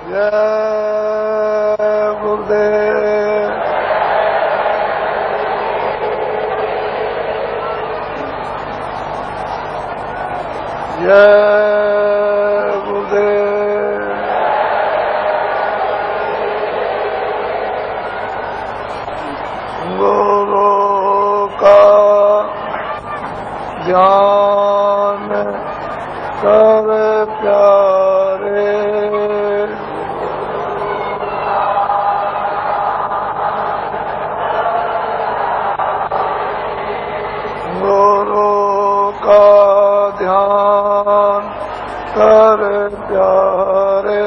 जय गुरुदेव। जय गुरुदेव। गुरु का ध्यान कर प्यारे, गुरु का ध्यान कर प्यारे,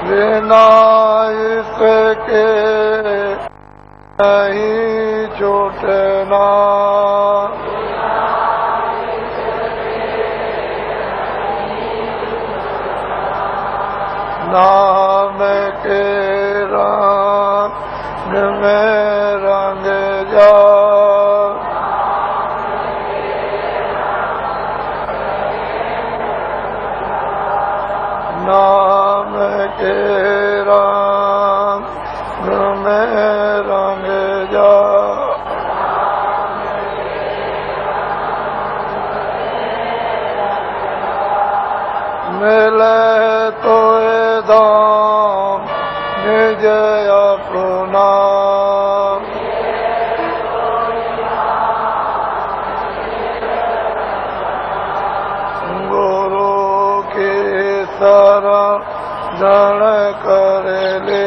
बिना इसके नहीं छूटना, नाम के रंग में रंग जा, नाम के रंग में रंग जा, मिले तो दाम निज अपना, गुरु के शरण कर ले,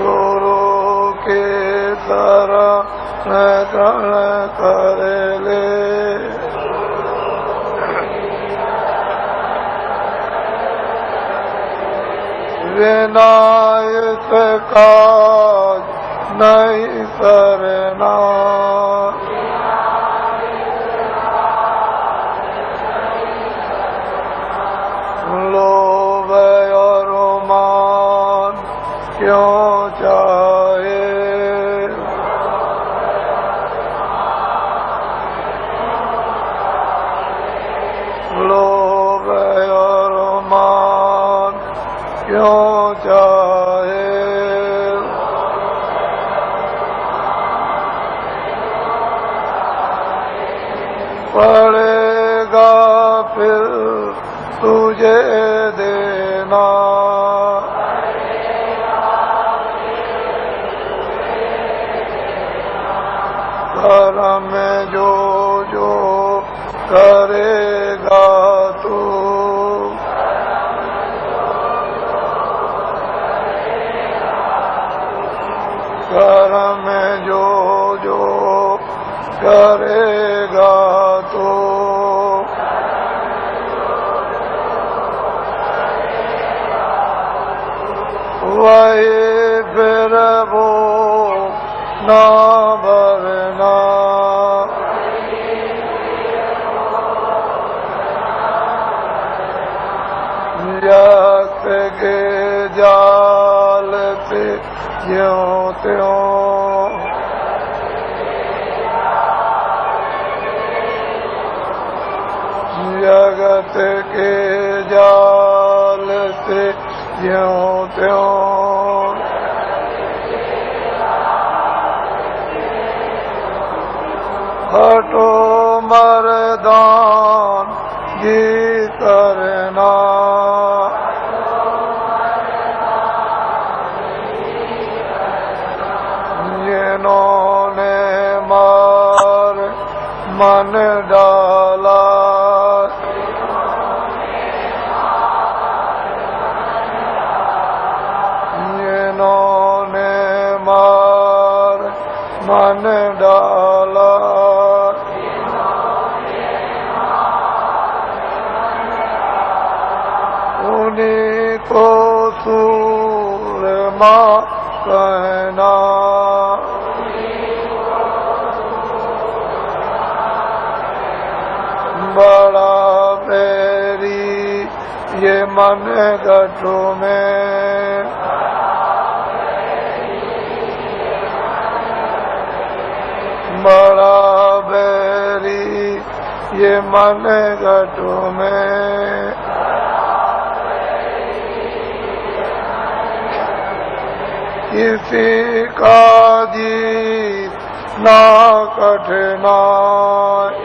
गुरु के शरण कर ले, बिना इसका नहीं सरना, लोभ और मान क्यों चाहे, लोभ और मान क्यों चाहे, पड़ेगा फिर तुझे देना, कर्म में जो जो करेगा तू, कर्म में जो जो करेगा तू, वही फिर वो ना भरना, यक्ष के जाल से ज्यों त्यों, जगत के जाल से ज्यों त्यों, हटो मर्दान जी करना, जिन्होंने मार मन डाला, जिन्होंने मार मन डाला, उन्हीं को सूरमा कहना, बड़ा मेरी ये मन गठों में, बड़ा बैरी ये मन घट में, किसी का जीना कठिनाई,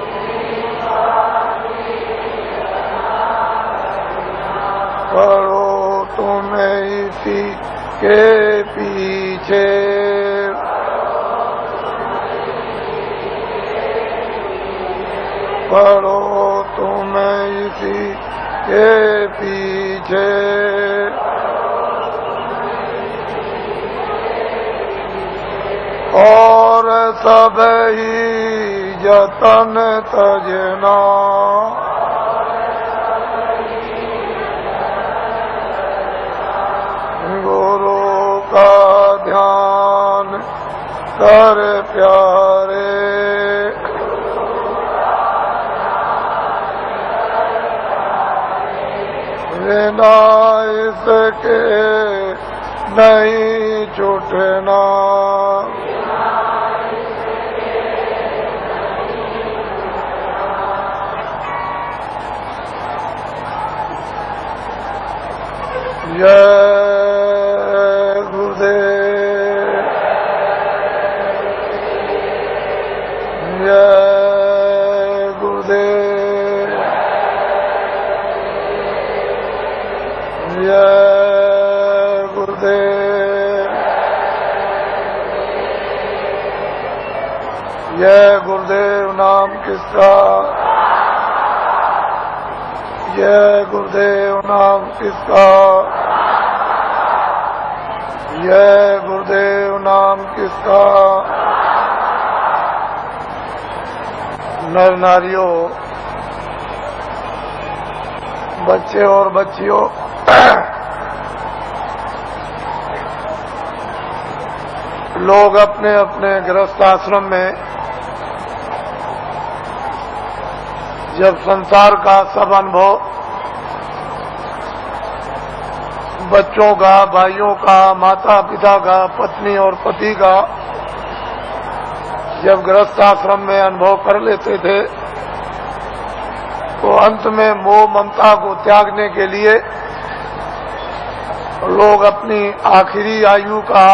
पड़ो तुम इसी के पीछे, पड़ो तुम इसी के पीछे, और सब ही जतन तजना, गुरु का ध्यान कर प्यारे, बिना इसके नहीं छूटना, जय गुरुदेव, जय गुरुदेव, जय गुरुदेव, जय गुरुदेव नाम किसका, जय गुरुदेव नाम किसका, जय गुरुदेव नाम किसका। नर नारियों, बच्चे और बच्चियों, लोग अपने अपने गृहस्थ आश्रम में जब संसार का सब अनुभव बच्चों का, भाइयों का, माता पिता का, पत्नी और पति का जब गृहस्थ आश्रम में अनुभव कर लेते थे तो अंत में मोह ममता को त्यागने के लिए लोग अपनी आखिरी आयु का,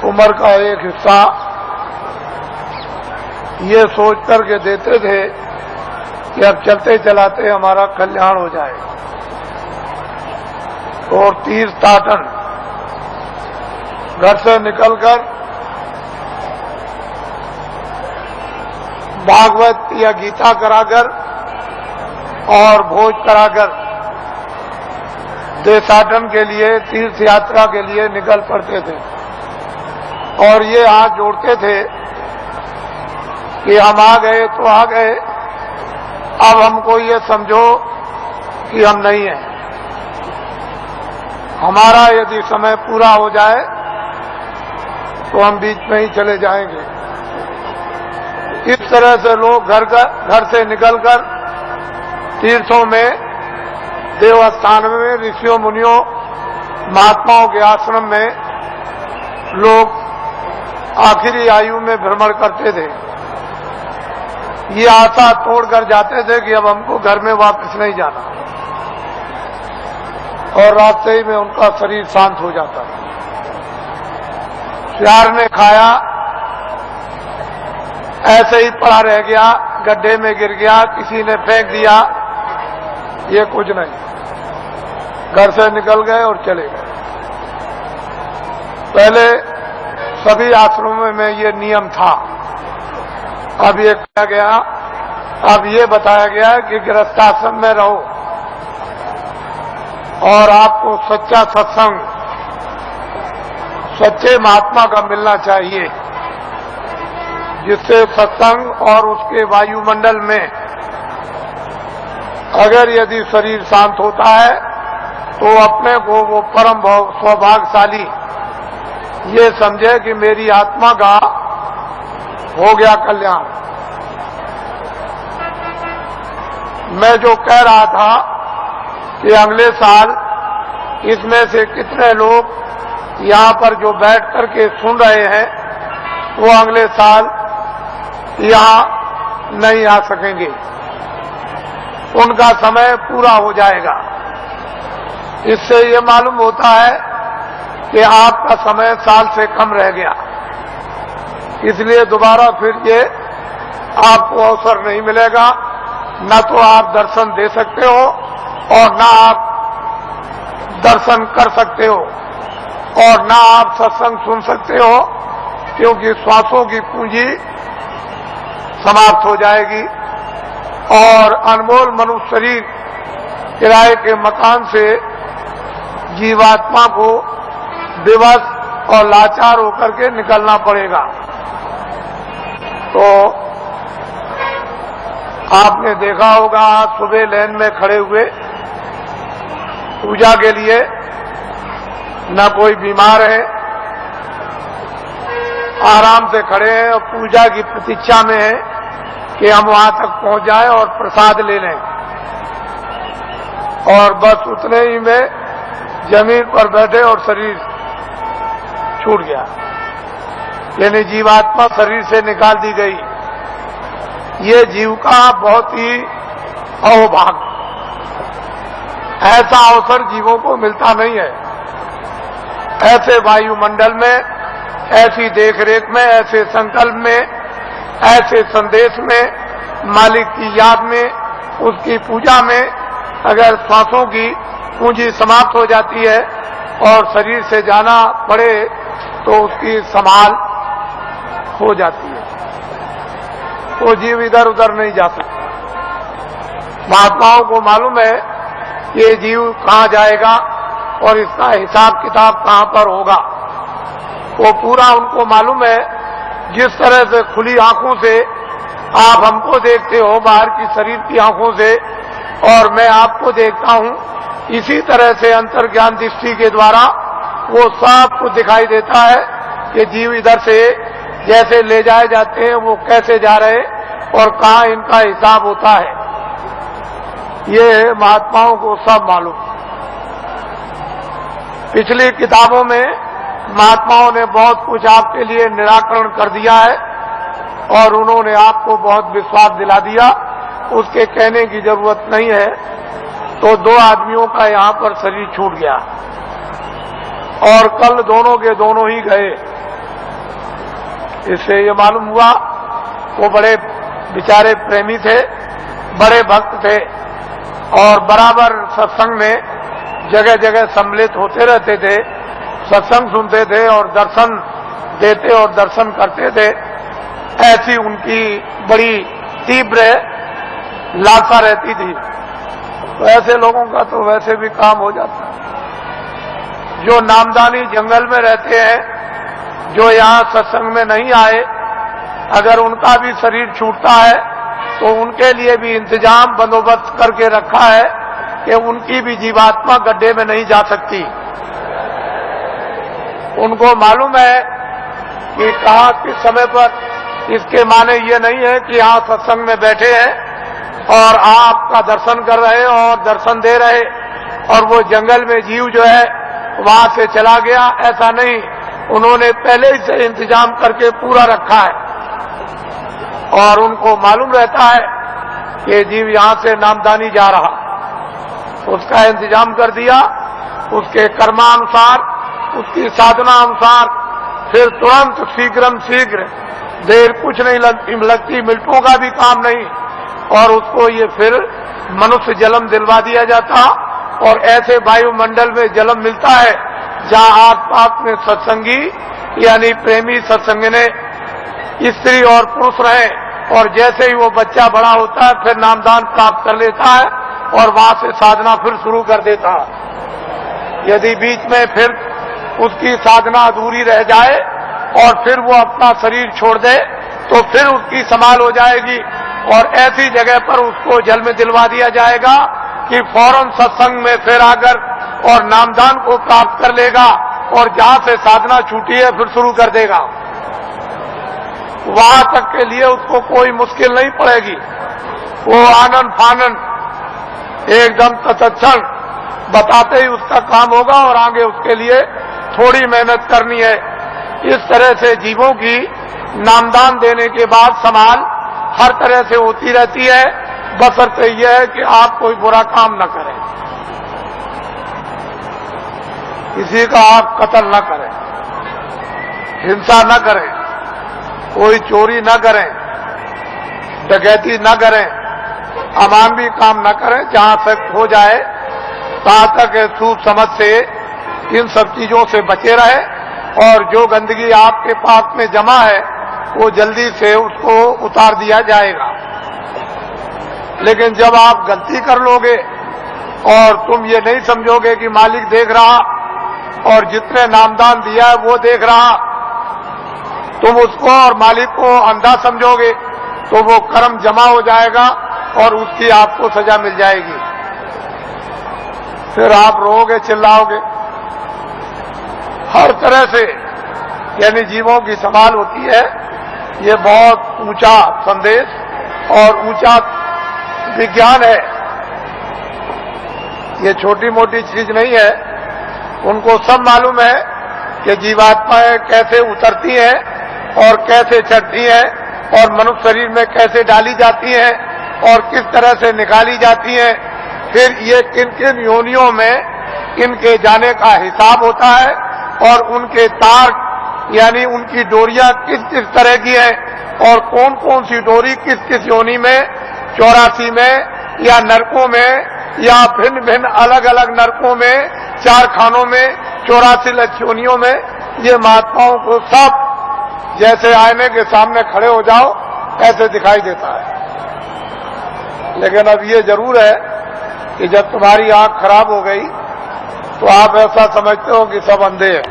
उम्र का एक हिस्सा ये सोच करके देते थे कि अब चलते चलाते हमारा कल्याण हो जाए, और तीर्थाटन घर से निकलकर भागवत या गीता कराकर और भोज कराकर देशाटन के लिए, तीर्थ यात्रा के लिए निकल पड़ते थे, और ये हाथ जोड़ते थे कि हम आ गए तो आ गए, अब हमको ये समझो कि हम नहीं हैं, हमारा यदि समय पूरा हो जाए तो हम बीच में ही चले जाएंगे। इस तरह से लोग घर से निकलकर तीर्थों में, देवस्थान में, ऋषियों मुनियों महात्माओं के आश्रम में लोग आखिरी आयु में भ्रमण करते थे। ये आशा तोड़कर जाते थे कि अब हमको घर में वापस नहीं जाना, और रास्ते ही में उनका शरीर शांत हो जाता। प्यार ने खाया, ऐसे ही पड़ा रह गया, गड्ढे में गिर गया, किसी ने फेंक दिया, ये कुछ नहीं, घर से निकल गए और चले गए। पहले सभी आश्रमों में ये नियम था, अब ये कहा गया, अब ये बताया गया कि गृहस्थाश्रम में रहो और आपको सच्चा सत्संग, सच्चे महात्मा का मिलना चाहिए, जिससे सत्संग और उसके वायुमंडल में अगर यदि शरीर शांत होता है तो अपने को वो परम सौभाग्यशाली ये समझे कि मेरी आत्मा का हो गया कल्याण। मैं जो कह रहा था कि अगले साल इसमें से कितने लोग यहाँ पर जो बैठ करके सुन रहे हैं वो अगले साल यहाँ नहीं आ सकेंगे, उनका समय पूरा हो जाएगा। इससे ये मालूम होता है कि आपका समय साल से कम रह गया, इसलिए दोबारा फिर ये आपको अवसर नहीं मिलेगा। न तो आप दर्शन दे सकते हो और न आप दर्शन कर सकते हो और न आप सत्संग सुन सकते हो, क्योंकि श्वासों की पूंजी समाप्त हो जाएगी और अनमोल मनुष्य शरीर किराए के मकान से जीवात्मा को विवश और लाचार होकर के निकलना पड़ेगा। तो आपने देखा होगा, आज सुबह लाइन में खड़े हुए पूजा के लिए, न कोई बीमार है, आराम से खड़े हैं और पूजा की प्रतीक्षा में है कि हम वहां तक पहुंच जाएं और प्रसाद ले लें। और बस उतने ही में जमीन पर बैठे और शरीर छूट गया, यानी जीवात्मा शरीर से निकाल दी गई। ये जीव का बहुत ही अहोभाग्य, ऐसा अवसर जीवों को मिलता नहीं है। ऐसे वायुमंडल में, ऐसी देखरेख में, ऐसे संकल्प में, ऐसे संदेश में, मालिक की याद में, उसकी पूजा में अगर श्वासों की पूंजी समाप्त हो जाती है और शरीर से जाना पड़े तो उसकी संभाल हो जाती है, वो जीव इधर उधर नहीं जा सकता। महात्माओं को मालूम है कि ये जीव कहाँ जाएगा और इसका हिसाब किताब कहाँ पर होगा, वो पूरा उनको मालूम है। जिस तरह से खुली आंखों से आप हमको देखते हो, बाहर की शरीर की आंखों से, और मैं आपको देखता हूं, इसी तरह से अंतर्ज्ञान दृष्टि के द्वारा वो सब कुछ दिखाई देता है कि जीव इधर से जैसे ले जाए जाते हैं वो कैसे जा रहे और कहाँ इनका हिसाब होता है। ये महात्माओं को सब मालूम। पिछली किताबों में महात्माओं ने बहुत कुछ आपके लिए निराकरण कर दिया है और उन्होंने आपको बहुत विश्वास दिला दिया, उसके कहने की जरूरत नहीं है। तो दो आदमियों का यहाँ पर शरीर छूट गया और कल दोनों के दोनों ही गए। इससे ये मालूम हुआ वो बड़े बेचारे प्रेमी थे, बड़े भक्त थे और बराबर सत्संग में जगह जगह सम्मिलित होते रहते थे, सत्संग सुनते थे और दर्शन देते और दर्शन करते थे। ऐसी उनकी बड़ी तीव्र लालसा रहती थी। तो ऐसे लोगों का तो वैसे भी काम हो जाता है। जो नामदानी जंगल में रहते हैं, जो यहाँ सत्संग में नहीं आए, अगर उनका भी शरीर छूटता है तो उनके लिए भी इंतजाम बंदोबस्त करके रखा है कि उनकी भी जीवात्मा गड्ढे में नहीं जा सकती। उनको मालूम है कि कहाँ किस समय पर, इसके माने ये नहीं है कि यहाँ सत्संग में बैठे हैं और आपका दर्शन कर रहे और दर्शन दे रहे और वो जंगल में जीव जो है वहां से चला गया, ऐसा नहीं। उन्होंने पहले ही से इंतजाम करके पूरा रखा है और उनको मालूम रहता है कि जीव यहाँ से नामदानी जा रहा, उसका इंतजाम कर दिया। उसके कर्मानुसार, उसकी साधना अनुसार फिर तुरंत शीघ्र देर कुछ नहीं लगती, मिनटों का भी काम नहीं, और उसको ये फिर मनुष्य जन्म दिलवा दिया जाता। और ऐसे वायुमंडल में जन्म मिलता है जहाँ आस-पास में सत्संगी यानी प्रेमी सत्संगने स्त्री और पुरुष रहे, और जैसे ही वो बच्चा बड़ा होता है फिर नामदान प्राप्त कर लेता है और वहां से साधना फिर शुरू कर देता है। यदि बीच में फिर उसकी साधना अधूरी रह जाए और फिर वो अपना शरीर छोड़ दे तो फिर उसकी संभाल हो जाएगी और ऐसी जगह पर उसको जल में दिलवा दिया जाएगा कि फौरन सत्संग में फिर आकर और नामदान को प्राप्त कर लेगा और जहां से साधना छूटी है फिर शुरू कर देगा। वहां तक के लिए उसको कोई मुश्किल नहीं पड़ेगी। वो आनंद फानंद एकदम तत्क्षण बताते ही उसका काम होगा और आगे उसके लिए थोड़ी मेहनत करनी है। इस तरह से जीवों की नामदान देने के बाद संभाल हर तरह से होती रहती है, बशर्ते यह है कि आप कोई बुरा काम न करें, किसी का आप कत्ल न करें, हिंसा न करें, कोई चोरी न करें, डकैती न करें, अमानवी काम न करें। जहां तक हो जाए तहां तक सूझ समझ से इन सब चीजों से बचे रहे, और जो गंदगी आपके पास में जमा है वो जल्दी से उसको उतार दिया जाएगा। लेकिन जब आप गलती कर लोगे और तुम ये नहीं समझोगे कि मालिक देख रहा और जितने नामदान दिया है वो देख रहा, तुम उसको और मालिक को अंधा समझोगे तो वो कर्म जमा हो जाएगा और उसकी आपको सजा मिल जाएगी। फिर आप रोओगे, चिल्लाओगे। हर तरह से यानी जीवों की संभाल होती है। ये बहुत ऊंचा संदेश और ऊंचा विज्ञान है, ये छोटी मोटी चीज नहीं है। उनको सब मालूम है कि जीवात्माएं कैसे उतरती हैं और कैसे चढ़ती हैं और मनुष्य शरीर में कैसे डाली जाती हैं और किस तरह से निकाली जाती हैं। फिर ये किन किन योनियों में इनके जाने का हिसाब होता है और उनके तार यानी उनकी डोरियां किस किस तरह की हैं और कौन कौन सी डोरी किस किस योनि में, 84 में या नरकों में या भिन्न भिन्न अलग अलग नरकों में, 4 खानों में, 84 लक्ष्योनियों में, ये महात्माओं को सब जैसे आईने के सामने खड़े हो जाओ ऐसे दिखाई देता है। लेकिन अब ये जरूर है कि जब तुम्हारी आंख खराब हो गई तो आप ऐसा समझते हो कि सब अंधे हैं,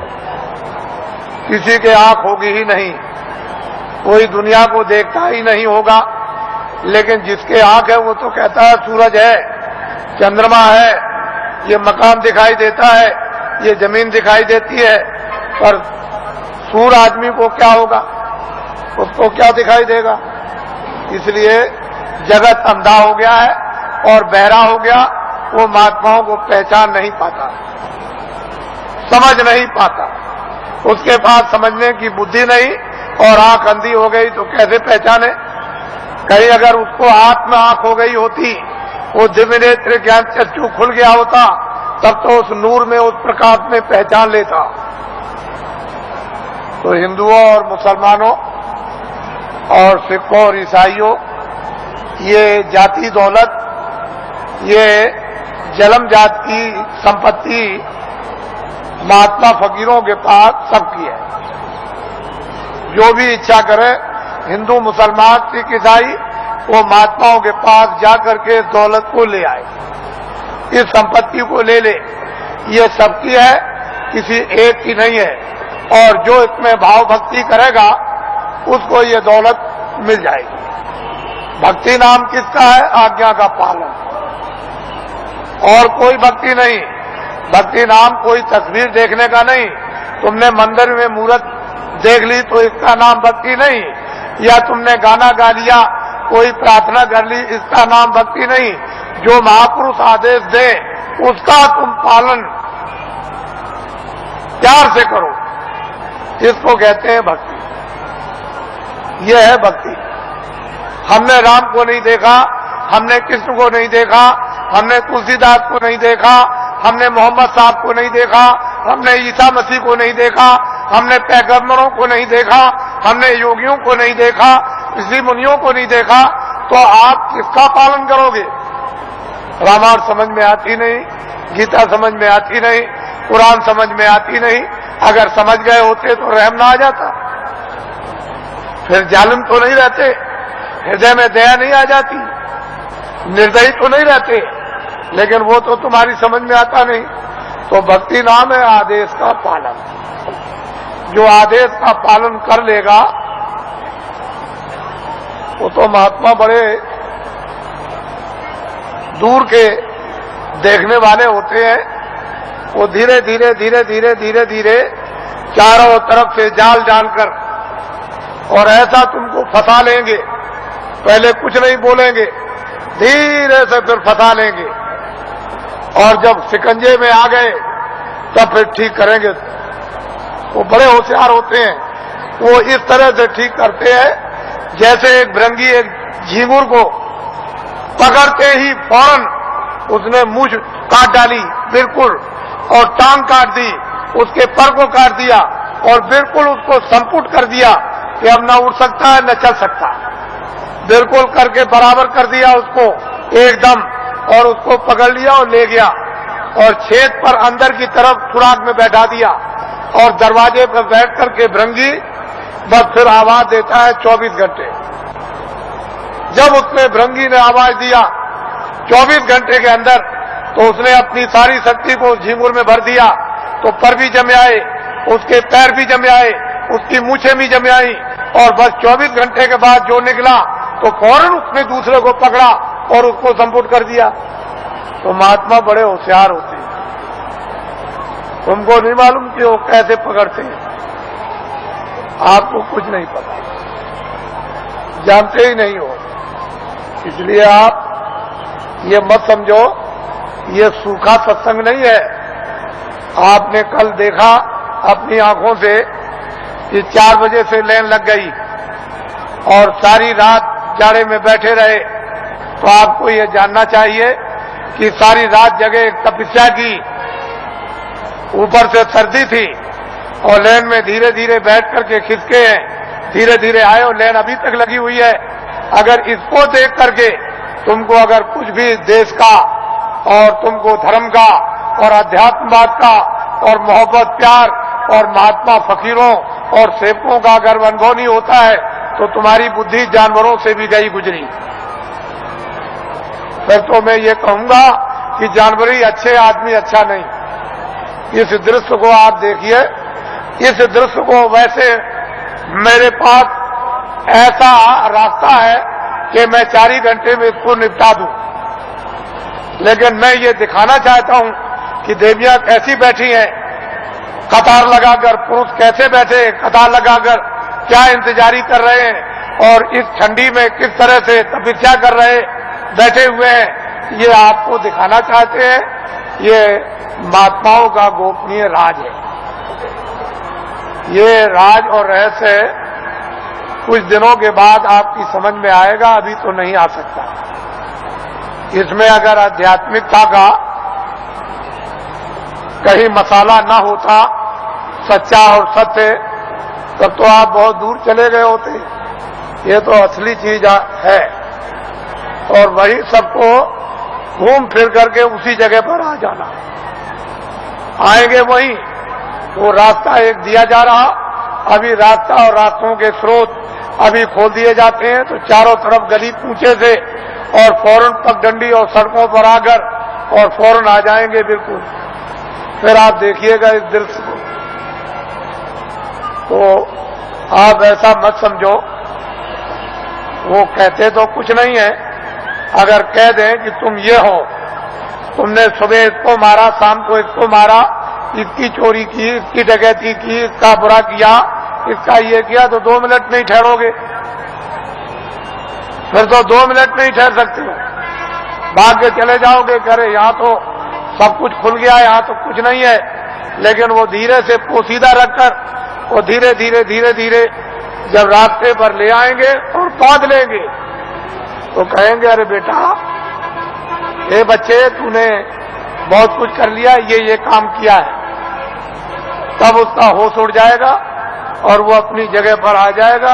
किसी के आंख होगी ही नहीं, कोई दुनिया को देखता ही नहीं होगा। लेकिन जिसके आंख है वो तो कहता है सूरज है, चंद्रमा है, ये मकान दिखाई देता है, ये जमीन दिखाई देती है। पर सूर आदमी को क्या होगा, उसको क्या दिखाई देगा? इसलिए जगत अंधा हो गया है और बहरा हो गया, वो महात्माओं को पहचान नहीं पाता, समझ नहीं पाता। उसके पास समझने की बुद्धि नहीं और आंख अंधी हो गई तो कैसे पहचाने? कहीं अगर उसको हाथ में आंख हो गई होती, वो दिव्य नेत्र ज्ञान चक्षु खुल गया होता, तब तो उस नूर में, उस प्रकाश में पहचान लेता। तो हिंदुओं और मुसलमानों और सिखों और ईसाइयों, ये जाति दौलत, ये जन्म जात की संपत्ति महात्मा फकीरों के पास सबकी है। जो भी इच्छा करे, हिंदू, मुसलमान, सिख, ईसाई, वो महात्माओं के पास जाकर के इस दौलत को ले आए, इस संपत्ति को ले ले। ये सबकी है, किसी एक की नहीं है। और जो इसमें भाव भक्ति करेगा उसको ये दौलत मिल जाएगी। भक्ति नाम किसका है? आज्ञा का पालन, और कोई भक्ति नहीं। भक्ति नाम कोई तस्वीर देखने का नहीं। तुमने मंदिर में मूर्त देख ली तो इसका नाम भक्ति नहीं, या तुमने गाना गा लिया, कोई प्रार्थना कर ली, इसका नाम भक्ति नहीं। जो महापुरुष आदेश दे उसका तुम पालन प्यार से करो, इसको कहते हैं भक्ति। यह है भक्ति। हमने राम को नहीं देखा, हमने कृष्ण को नहीं देखा, हमने तुलसीदास को नहीं देखा, हमने मोहम्मद साहब को नहीं देखा, हमने ईसा मसीह को नहीं देखा, हमने पैगंबरों को नहीं देखा, हमने योगियों को नहीं देखा, ऋषि मुनियों को नहीं देखा, तो आप किसका पालन करोगे? रामायण समझ में आती नहीं, गीता समझ में आती नहीं, कुरान समझ में आती नहीं। अगर समझ गए होते तो रहम ना आ जाता, फिर जालिम तो नहीं रहते, हृदय में दया नहीं आ जाती, निर्दयी तो नहीं रहते। लेकिन वो तो तुम्हारी समझ में आता नहीं। तो भक्ति नाम है आदेश का पालन। जो आदेश का पालन कर लेगा वो तो महात्मा बड़े दूर के देखने वाले होते हैं। वो धीरे धीरे धीरे धीरे धीरे धीरे चारों तरफ से जाल डालकर और ऐसा तुमको फंसा लेंगे। पहले कुछ नहीं बोलेंगे, धीरे से फिर फंसा लेंगे, और जब शिकंजे में आ गए तब फिर ठीक करेंगे। वो बड़े होशियार होते हैं। वो इस तरह से ठीक करते हैं जैसे एक भृंगी एक झींगुर को पकड़ते ही फौरन उसने मूंछ काट डाली बिल्कुल, और टांग काट दी, उसके पर को काट दिया और बिल्कुल उसको संपुट कर दिया कि अब न उड़ सकता है न चल सकता, बिल्कुल करके बराबर कर दिया उसको एकदम, और उसको पकड़ लिया और ले गया और छेद पर अंदर की तरफ सुराख में बैठा दिया और दरवाजे पर बैठ करके भृंगी बस फिर आवाज देता है 24 घंटे। जब उसने भृंगी ने आवाज दिया 24 घंटे के अंदर, तो उसने अपनी सारी शक्ति को झींगुर में भर दिया, तो पर भी जमे आए, उसके पैर भी जमे आए, उसकी मूछें भी जमे आई, और बस 24 घंटे के बाद जो निकला तो फौरन उसने दूसरे को पकड़ा और उसको संपुट कर दिया। तो महात्मा बड़े होशियार होते हैं, तुमको नहीं मालूम कि वो कैसे पकड़ते हैं, आपको कुछ नहीं पता, जानते ही नहीं हो। इसलिए आप ये मत समझो ये सूखा सत्संग नहीं है। आपने कल देखा अपनी आंखों से कि 4 बजे से लाइन लग गई और सारी रात जाड़े में बैठे रहे, तो आपको ये जानना चाहिए कि सारी रात जगह एक तपस्या की, ऊपर से सर्दी थी और लाइन में धीरे धीरे बैठ करके खिसके हैं, धीरे धीरे आए और लाइन अभी तक लगी हुई है। अगर इसको देख करके तुमको अगर कुछ भी देश का और तुमको धर्म का और अध्यात्मवाद का और मोहब्बत प्यार और महात्मा फकीरों और सेवकों का अगर अनुभव नहीं होता है तो तुम्हारी बुद्धि जानवरों से भी गई गुजरी। फिर तो मैं ये कहूंगा कि जानवर ही अच्छे, आदमी अच्छा नहीं। इस दृश्य को आप देखिए, इस दृश्य को वैसे मेरे पास ऐसा रास्ता है कि मैं 4 ही घंटे में इसको निपटा दूं, लेकिन मैं ये दिखाना चाहता हूं कि देवियां कैसी बैठी हैं कतार लगाकर, पुरुष कैसे बैठे कतार लगाकर क्या इंतजारी कर रहे हैं और इस ठंडी में किस तरह से तपस्या कर रहे बैठे हुए हैं, ये आपको दिखाना चाहते हैं। ये महात्माओं का गोपनीय राज है। ये राज और रहस्य कुछ दिनों के बाद आपकी समझ में आएगा, अभी तो नहीं आ सकता। इसमें अगर आध्यात्मिकता का कहीं मसाला न होता, सच्चा और सत्य, तब तो आप बहुत दूर चले गए होते। ये तो असली चीज है और वही सबको घूम फिर करके उसी जगह पर आ जाना। आएंगे वहीं, वो रास्ता एक दिया जा रहा, अभी रास्ता और रास्तों के स्रोत अभी खोल दिए जाते हैं, तो चारों तरफ गली पूछे से और फौरन पगडंडी और सड़कों पर आकर और फौरन आ जाएंगे बिल्कुल। फिर आप देखिएगा इस दृश्य को, तो आप ऐसा मत समझो वो कहते तो कुछ नहीं है। अगर कह दें कि तुम ये हो, तुमने सुबह इसको मारा, शाम को इसको मारा, इसकी चोरी की, इसकी डकैती की, इसका बुरा किया, इसका ये किया, तो 2 मिनट नहीं ठहरोगे। फिर तो 2 मिनट नहीं ठहर सकते हो, भाग के चले जाओगे। करे यहाँ तो सब कुछ खुल गया, यहाँ तो कुछ नहीं है। लेकिन वो धीरे से पोसीदा रखकर वो धीरे धीरे धीरे धीरे जब रास्ते पर ले आएंगे और बांध लेंगे, तो कहेंगे अरे बेटा, ए बच्चे, तूने बहुत कुछ कर लिया, ये काम किया है। तब उसका होश उड़ जाएगा और वो अपनी जगह पर आ जाएगा।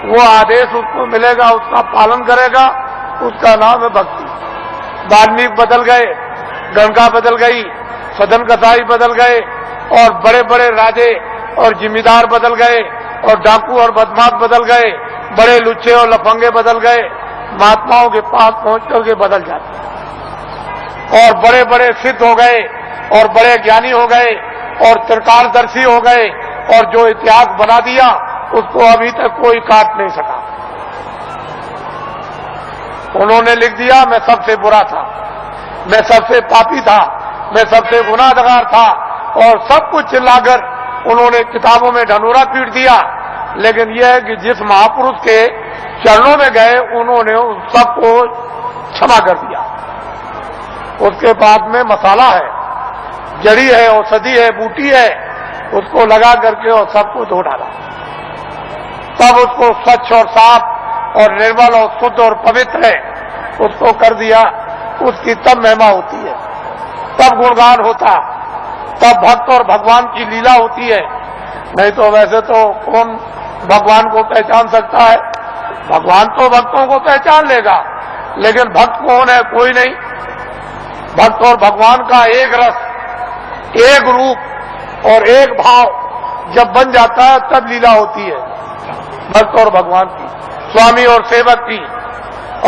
वो आदेश उसको मिलेगा, उसका पालन करेगा। उसका नाम है भक्ति। वाल्मीकि बदल गए, गंगा बदल गई, सदन कसाई बदल गए और बड़े बड़े राजे और जिम्मेदार बदल गए और डाकू और बदमाश बदल गए, बड़े लुच्चे और लफंगे बदल गए। महात्माओं के पास पहुंच करके बदल जाते और बड़े बड़े सिद्ध हो गए और बड़े ज्ञानी हो गए और त्रिकालदर्शी हो गए और जो इतिहास बना दिया उसको अभी तक कोई काट नहीं सका। उन्होंने लिख दिया मैं सबसे बुरा था, मैं सबसे पापी था, मैं सबसे गुनाहगार था और सब कुछ चिल्लाकर उन्होंने किताबों में ढनूरा पीट दिया। लेकिन यह है कि जिस महापुरुष के चरणों में गए उन्होंने उस सबको क्षमा कर दिया। उसके बाद में मसाला है, जड़ी है, औषधि है, बूटी है, उसको लगा करके और सबको धो डाला। तब उसको स्वच्छ और साफ और निर्मल और शुद्ध और पवित्र है उसको कर दिया, उसकी तब महिमा होती है, तब गुणगान होता, तब भक्त और भगवान की लीला होती है। नहीं तो वैसे तो कौन भगवान को पहचान सकता है? भगवान तो भक्तों को पहचान लेगा, लेकिन भक्त कौन है? कोई नहीं। भक्त और भगवान का एक रस, एक रूप और एक भाव जब बन जाता है तब लीला होती है भक्त और भगवान की, स्वामी और सेवक की,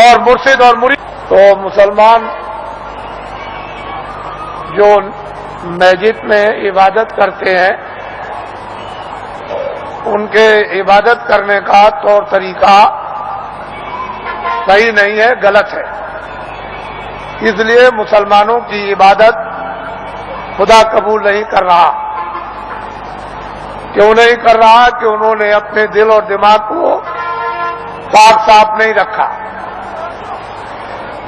और मुर्शिद और मुरीद। तो मुसलमान जो मस्जिद में इबादत करते हैं उनके इबादत करने का तौर तरीका सही नहीं है, गलत है। इसलिए मुसलमानों की इबादत खुदा कबूल नहीं कर रहा। क्यों नहीं कर रहा? कि उन्होंने अपने दिल और दिमाग को पाक साफ नहीं रखा,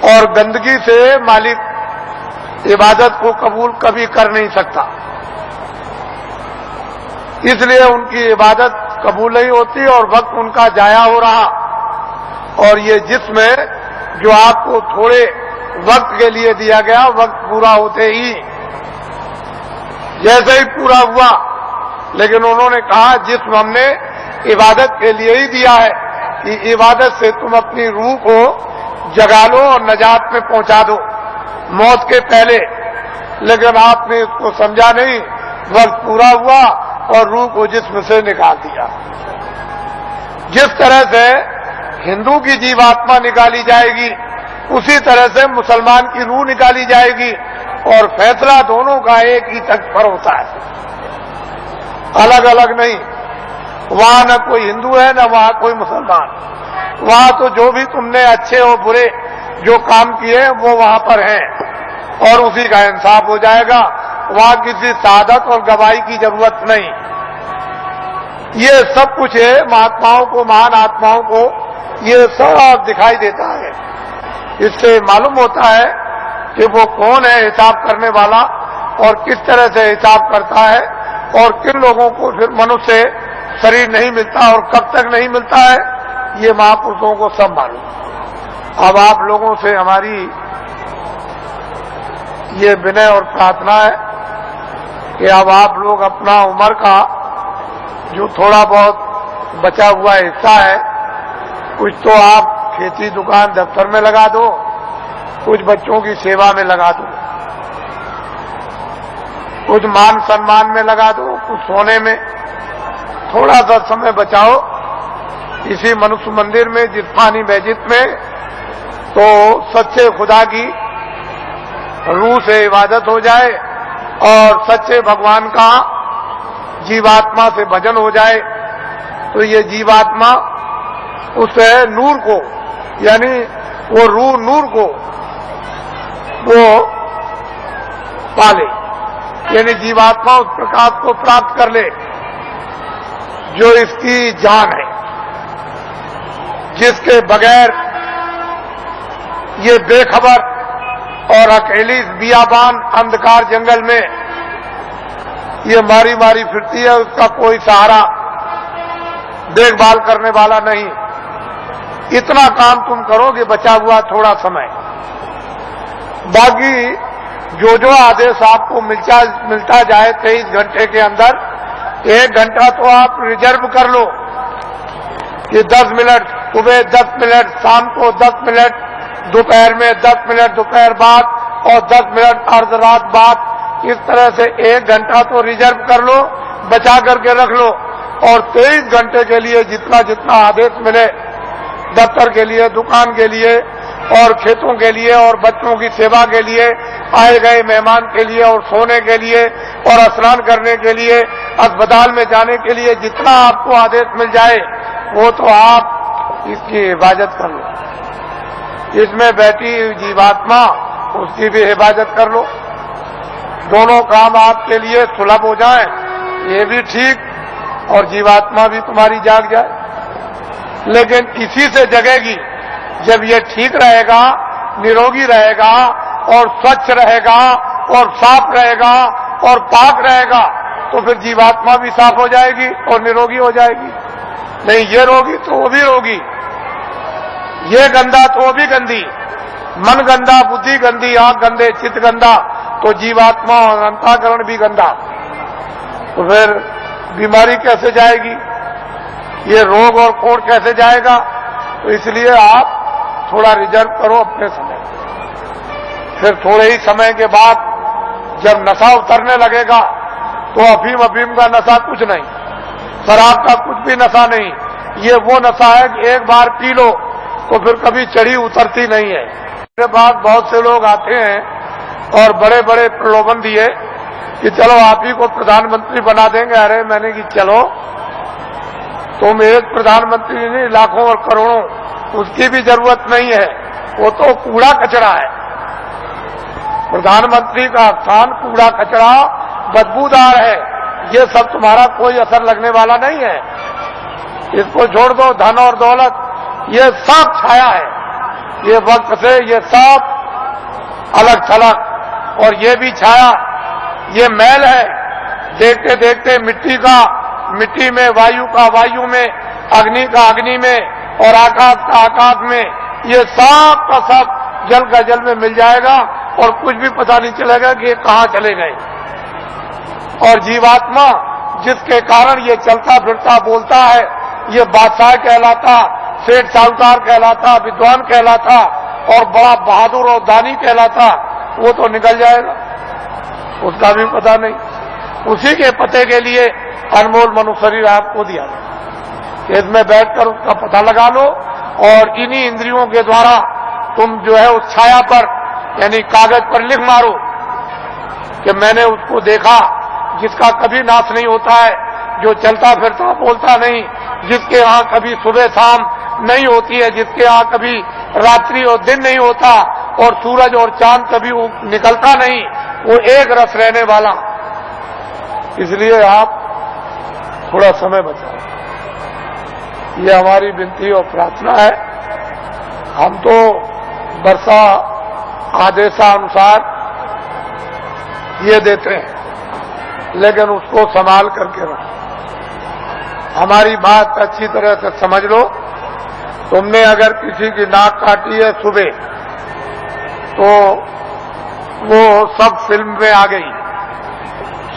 और गंदगी से मालिक इबादत को कबूल कभी कर नहीं सकता। इसलिए उनकी इबादत कबूल नहीं होती और वक्त उनका जाया हो रहा। और ये जिसमें जो आपको थोड़े वक्त के लिए दिया गया, वक्त पूरा होते ही जैसे ही पूरा हुआ, लेकिन उन्होंने कहा जिस्म हमने इबादत के लिए ही दिया है कि इबादत से तुम अपनी रूह को जगा लो और नजात में पहुंचा दो मौत के पहले। लेकिन आपने इसको समझा नहीं, वक्त पूरा हुआ और रूह को जिस्म से निकाल दिया। जिस तरह से हिंदू की जीवात्मा निकाली जाएगी, उसी तरह से मुसलमान की रूह निकाली जाएगी, और फैसला दोनों का एक ही तख्त पर होता है, अलग अलग नहीं। वहां न कोई हिंदू है न वहां कोई मुसलमान। वहां तो जो भी तुमने अच्छे और बुरे जो काम किए वो वहां पर हैं और उसी का इंसाफ हो जाएगा। वहां किसी शहादत और गवाही की जरूरत नहीं। ये सब कुछ है, महात्माओं को, महान आत्माओं को ये सब दिखाई देता है। इससे मालूम होता है कि वो कौन है हिसाब करने वाला और किस तरह से हिसाब करता है, और किन लोगों को फिर मनुष्य शरीर नहीं मिलता और कब तक नहीं मिलता है, ये महापुरुषों को सब मालूम। अब आप लोगों से हमारी ये विनय और प्रार्थना है कि अब आप लोग अपना उम्र का जो थोड़ा बहुत बचा हुआ हिस्सा है, कुछ तो आप खेती दुकान दफ्तर में लगा दो, कुछ बच्चों की सेवा में लगा दो, कुछ मान सम्मान में लगा दो, कुछ सोने में। थोड़ा सा समय बचाओ इसी मनुष्य मंदिर में, जिस्मानी मस्जिद में, तो सच्चे खुदा की रूह से इबादत हो जाए और सच्चे भगवान का जीवात्मा से भजन हो जाए। तो ये जीवात्मा उस नूर को, यानी वो रूह नूर को वो पाले, यानी जीवात्मा उस प्रकाश को प्राप्त कर ले जो इसकी जान है, जिसके बगैर ये बेखबर और अकेली बियाबान अंधकार जंगल में ये मारी मारी फिरती है, उसका कोई सहारा देखभाल करने वाला नहीं। इतना काम तुम करोगे बचा हुआ थोड़ा समय। बाकी जो जो आदेश आपको मिलता जाए 23 घंटे के अंदर, 1 घंटा तो आप रिजर्व कर लो कि 10 मिनट सुबह, 10 मिनट शाम को, 10 मिनट दोपहर में, 10 मिनट दोपहर बाद और 10 मिनट अर्ध रात बाद। इस तरह से 1 घंटा तो रिजर्व कर लो, बचा करके रख लो, और 23 घंटे के लिए जितना जितना आदेश मिले, दफ्तर के लिए, दुकान के लिए और खेतों के लिए और बच्चों की सेवा के लिए, आए गए मेहमान के लिए और सोने के लिए और स्नान करने के लिए, अस्पताल में जाने के लिए, जितना आपको आदेश मिल जाए वो तो आप इसकी हिफाजत कर लो। इसमें बैठी जीवात्मा उसकी भी हिफाजत कर लो। दोनों काम आपके लिए सुलभ हो जाएं, ये भी ठीक और जीवात्मा भी तुम्हारी जाग जाए। लेकिन इसी से जगेगी जब ये ठीक रहेगा, निरोगी रहेगा और स्वच्छ रहेगा और साफ रहेगा और पाक रहेगा, तो फिर जीवात्मा भी साफ हो जाएगी और निरोगी हो जाएगी। नहीं ये रोगी तो वो भी रोगी, ये गंदा तो वो भी गंदी, मन गंदा, बुद्धि गंदी, आंख गंदे, चित्त गंदा, तो जीवात्मा और अंतःकरण भी गंदा, तो फिर बीमारी कैसे जाएगी, ये रोग और कोढ़ कैसे जाएगा। तो इसलिए आप थोड़ा रिजर्व करो अपने समय, फिर थोड़े ही समय के बाद जब नशा उतरने लगेगा तो अफीम का नशा कुछ नहीं, शराब का कुछ भी नशा नहीं, ये वो नशा है कि एक बार पी लो तो फिर कभी चढ़ी उतरती नहीं है। मेरे पास बहुत से लोग आते हैं और बड़े बड़े प्रलोभन दिए कि चलो आप ही को प्रधानमंत्री बना देंगे। अरे मैंने कि चलो, तुम एक प्रधानमंत्री नहीं, लाखों और करोड़ों, उसकी भी जरूरत नहीं है, वो तो कूड़ा कचरा है। प्रधानमंत्री का स्थान कूड़ा कचरा बदबूदार है, ये सब तुम्हारा कोई असर लगने वाला नहीं है, इसको छोड़ दो। धन और दौलत ये सब छाया है, ये वक्त से ये सब अलग थलग, और ये भी छाया, ये मैल है। देखते देखते मिट्टी का मिट्टी में, वायु का वायु में, अग्नि का अग्नि में, और आकाश का आकाश में, ये सब का सब जल का जल में मिल जाएगा और कुछ भी पता नहीं चलेगा कि ये कहाँ चले गए। और जीवात्मा जिसके कारण ये चलता फिरता बोलता है, ये बादशाह कहलाता, सेठ साहूकार कहलाता, विद्वान कहलाता और बड़ा बहादुर और दानी कहलाता, वो तो निकल जाएगा, उसका भी पता नहीं। उसी के पते के लिए अनमोल मनुष्य शरीर आपको दिया गया, इसमें बैठकर उसका पता लगा लो और इन्हीं इंद्रियों के द्वारा तुम जो है उस छाया पर, यानी कागज पर लिख मारो कि मैंने उसको देखा, जिसका कभी नाश नहीं होता है, जो चलता फिरता बोलता नहीं, जिसके यहाँ कभी सुबह शाम नहीं होती है, जिसके यहाँ कभी रात्रि और दिन नहीं होता, और सूरज और चांद कभी निकलता नहीं, वो एक रस रहने वाला। इसलिए आप थोड़ा समय बचाओ, ये हमारी विनती और प्रार्थना है। हम तो वर्षा आदेशानुसार ये देते हैं, लेकिन उसको संभाल करके रखो। हमारी बात अच्छी तरह से समझ लो। तुमने अगर किसी की नाक काटी है सुबह, तो वो सब फिल्म में आ गई।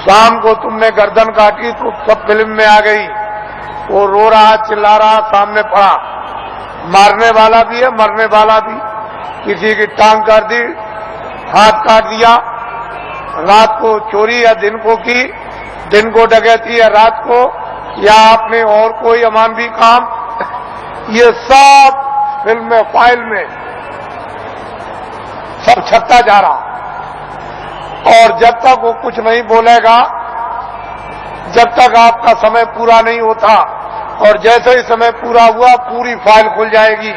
शाम को तुमने गर्दन काटी तो सब फिल्म में आ गई। वो रो रहा, चिल्ला रहा, सामने पड़ा। मारने वाला भी है, मरने वाला भी। किसी की टांग काट दी, हाथ काट दिया, रात को चोरी या दिन को की, दिन को डकैती या रात को, या आपने और कोई अमानवी काम, ये सब फिल्म में, फाइल में सब छपता जा रहा। और जब तक वो कुछ नहीं बोलेगा, जब तक आपका समय पूरा नहीं होता, और जैसे ही समय पूरा हुआ पूरी फाइल खुल जाएगी।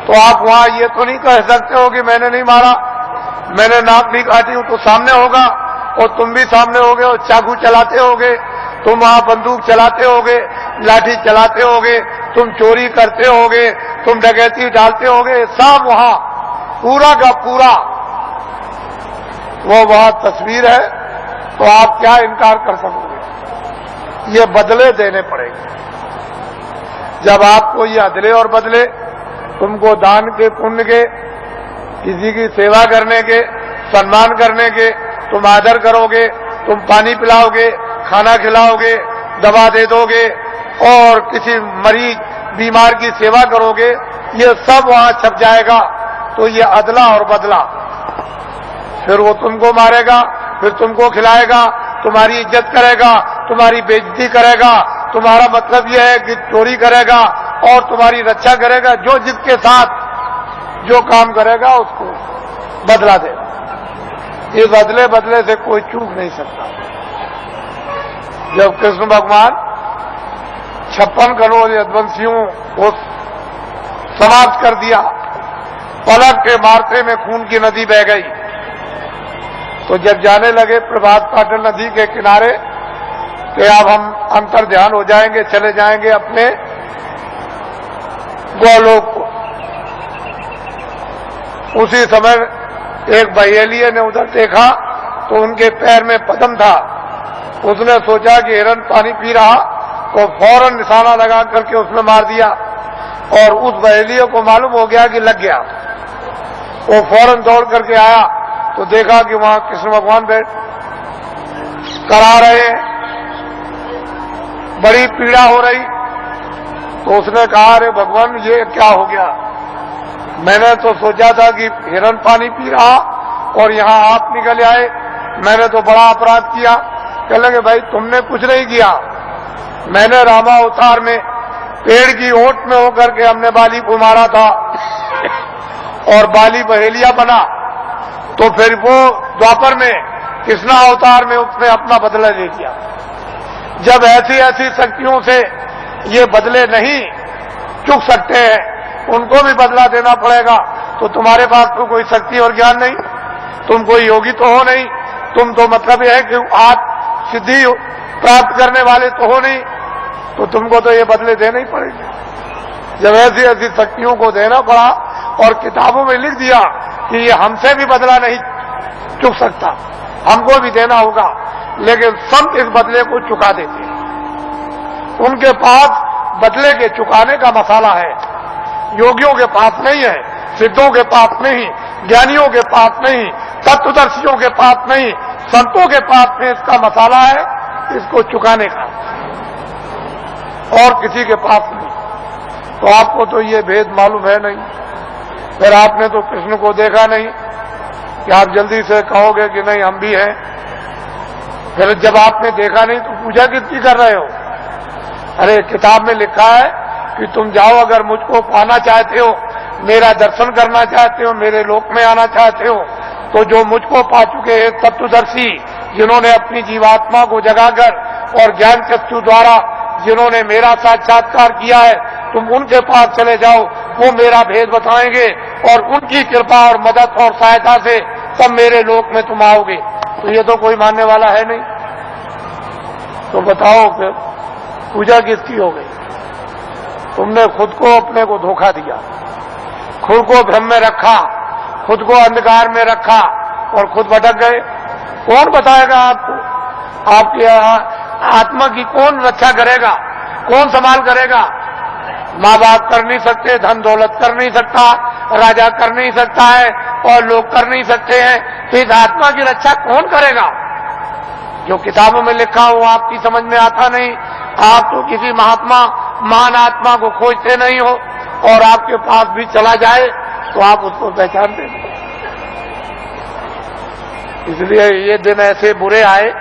तो आप वहां ये तो नहीं कह सकते हो कि मैंने नहीं मारा, मैंने नाक नहीं काटी हूं, तो सामने होगा और तुम भी सामने होगे, और चाकू चलाते होगे, तुम वहां बंदूक चलाते होगे, लाठी चलाते होगे, तुम चोरी करते होगे, तुम डकैती डालते होगे, सब वहां पूरा का पूरा वो वहां तस्वीर है। तो आप क्या इनकार कर सकोगे? ये बदले देने पड़ेंगे। जब आपको ये अदले और बदले, तुमको दान के, पुण्य के, किसी की सेवा करने के, सम्मान करने के, तुम आदर करोगे, तुम पानी पिलाओगे, खाना खिलाओगे, दवा दे दोगे, और किसी मरीज बीमार की सेवा करोगे, ये सब वहां छप जाएगा। तो ये अदला और बदला। फिर वो तुमको मारेगा, फिर तुमको खिलाएगा, तुम्हारी इज्जत करेगा, तुम्हारी बेइज्जती करेगा, तुम्हारा मतलब यह है कि चोरी करेगा और तुम्हारी रक्षा करेगा। जो जिसके साथ जो काम करेगा उसको बदला देगा। इस बदले बदले से कोई चूक नहीं सकता। जब कृष्ण भगवान 56 करोड़ यदुवंशियों को समाप्त कर दिया, पलक के मारते में खून की नदी बह गई, तो जब जाने लगे प्रभात पाटन नदी के किनारे कि अब हम अंतर ध्यान हो जाएंगे, चले जाएंगे अपने गोलोक को, उसी समय एक बहेलिये ने उधर देखा तो उनके पैर में पद्म था। उसने सोचा कि हिरण पानी पी रहा को फौरन निशाना लगा करके उसने मार दिया और उस बहेलियों को मालूम हो गया कि लग गया। वो फौरन दौड़ करके आया तो देखा कि वहां कृष्ण भगवान बैठ करा रहे हैं, बड़ी पीड़ा हो रही। तो उसने कहा, अरे भगवान ये क्या हो गया, मैंने तो सोचा था कि हिरण पानी पी रहा और यहाँ आप निकल आए, मैंने तो बड़ा अपराध किया। कह लगे, भाई तुमने कुछ नहीं किया, मैंने रामा अवतार में पेड़ की ओट में होकर के हमने बाली को मारा था और बाली बहेलिया बना, तो फिर वो द्वापर में कृष्णा अवतार में उसने अपना बदला ले लिया। जब ऐसी ऐसी शक्तियों से ये बदले नहीं चुक सकते हैं, उनको भी बदला देना पड़ेगा। तो तुम्हारे पास तो कोई शक्ति और ज्ञान नहीं, तुम कोई योगी तो हो नहीं, तुम तो मतलब यह है कि आज सिद्धि प्राप्त करने वाले तो हो नहीं, तो तुमको तो ये बदले देने ही पड़ेंगे। जब ऐसी ऐसी शक्तियों को देना पड़ा और किताबों में लिख दिया कि ये हमसे भी बदला नहीं चुक सकता, हमको भी देना होगा, लेकिन संत इस बदले को चुका देते हैं। उनके पास बदले के चुकाने का मसाला है, योगियों के पास नहीं है, सिद्धों के पास नहीं, ज्ञानियों के पास नहीं, तत्वदर्शियों के पास नहीं, संतों के पास में इसका मसाला है, इसको चुकाने का, और किसी के पास नहीं। तो आपको तो ये भेद मालूम है नहीं, फिर आपने तो कृष्ण को देखा नहीं कि आप जल्दी से कहोगे कि नहीं हम भी हैं। फिर जब आपने देखा नहीं तो पूजा किसकी कर रहे हो? अरे किताब में लिखा है कि तुम जाओ, अगर मुझको पाना चाहते हो, मेरा दर्शन करना चाहते हो, मेरे लोक में आना चाहते हो, तो जो मुझको पा चुके हैं तत्वदर्शी, जिन्होंने अपनी जीवात्मा को जगाकर और ज्ञान चक्षु द्वारा जिन्होंने मेरा साक्षात्कार किया है, तुम उनके पास चले जाओ, वो मेरा भेद बताएंगे और उनकी कृपा और मदद और सहायता से तब मेरे लोक में तुम आओगे। तो ये तो कोई मानने वाला है नहीं। तो बताओ फिर पूजा किसकी हो गई? तुमने खुद को अपने को धोखा दिया, खुद को भ्रम में रखा, खुद को अंधकार में रखा और खुद भटक गए। कौन बताएगा आपको? आपकी आत्मा की कौन रक्षा करेगा, कौन संभाल करेगा? माँ बाप कर नहीं सकते, धन दौलत कर नहीं सकता, राजा कर नहीं सकता है और लोग कर नहीं सकते हैं, तो इस आत्मा की रक्षा कौन करेगा? जो किताबों में लिखा हो आपकी समझ में आता नहीं। आप तो किसी महात्मा महान आत्मा को खोजते नहीं हो, और आपके पास भी चला जाए तो आप उसको पहचानते नहीं। इसलिए ये दिन ऐसे बुरे आए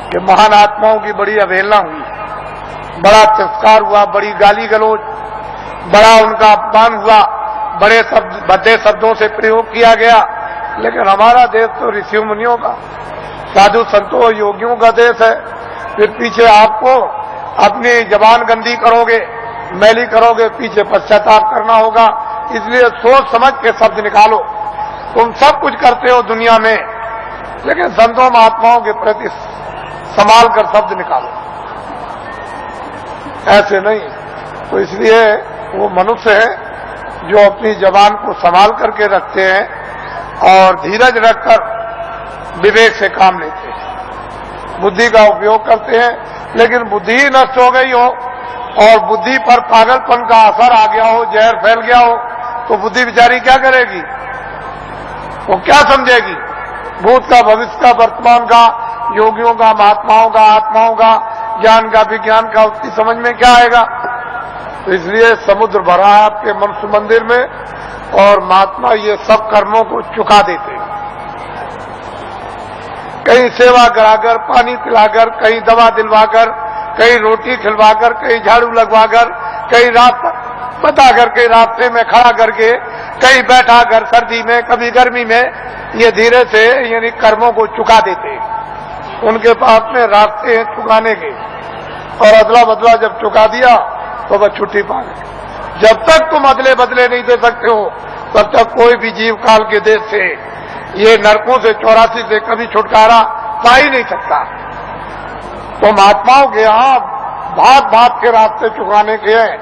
कि महान आत्माओं की बड़ी अवहेलना हुई, बड़ा तिरस्कार हुआ, बड़ी गाली गलौज, बड़ा उनका अपमान हुआ, बड़े शब्द भद्दे शब्दों से प्रयोग किया गया। लेकिन हमारा देश तो ऋषि मुनियों का, साधु संतों योगियों का देश है। फिर पीछे आपको अपनी जबान गंदी करोगे, मैली करोगे, पीछे पश्चाताप करना होगा। इसलिए सोच समझ के शब्द निकालो। तुम सब कुछ करते हो दुनिया में, लेकिन संतों महात्माओं के प्रति संभाल कर शब्द निकालो, ऐसे नहीं। तो इसलिए वो मनुष्य है जो अपनी जबान को संभाल करके रखते हैं और धीरज रखकर विवेक से काम लेते हैं, बुद्धि का उपयोग करते हैं। लेकिन बुद्धि ही नष्ट हो गई हो और बुद्धि पर पागलपन का असर आ गया हो, जहर फैल गया हो, तो बुद्धि बेचारी क्या करेगी? वो क्या समझेगी? भूत का, भविष्य का, वर्तमान का, योगियों का, महात्माओं का, आत्माओं का, ज्ञान का, विज्ञान का, उसकी समझ में क्या आएगा? तो इसलिए समुद्र भरा है आपके मनुष्य मंदिर में, और महात्मा ये सब कर्मों को चुका देते हैं। कहीं सेवा कराकर, पानी पिलाकर, कहीं दवा दिलवाकर, कहीं रोटी खिलवाकर, कहीं झाड़ू लगवाकर, कहीं रास्ता बता करके रास्ते में खड़ा करके, कहीं बैठा कर सर्दी में, कभी गर्मी में, ये धीरे से यानी कर्मों को चुका देते हैं। उनके पास में रास्ते हैं चुकाने के, और अदला बदला जब चुका दिया तो बस छुट्टी पा गए। जब तक तुम अदले बदले नहीं दे सकते हो, तब तक कोई भी जीव काल के देश से, ये नरकों से 84 से कभी छुटकारा पा ही नहीं सकता। तो महात्माओं के यहाँ भाग भाग के रास्ते चुकाने के हैं,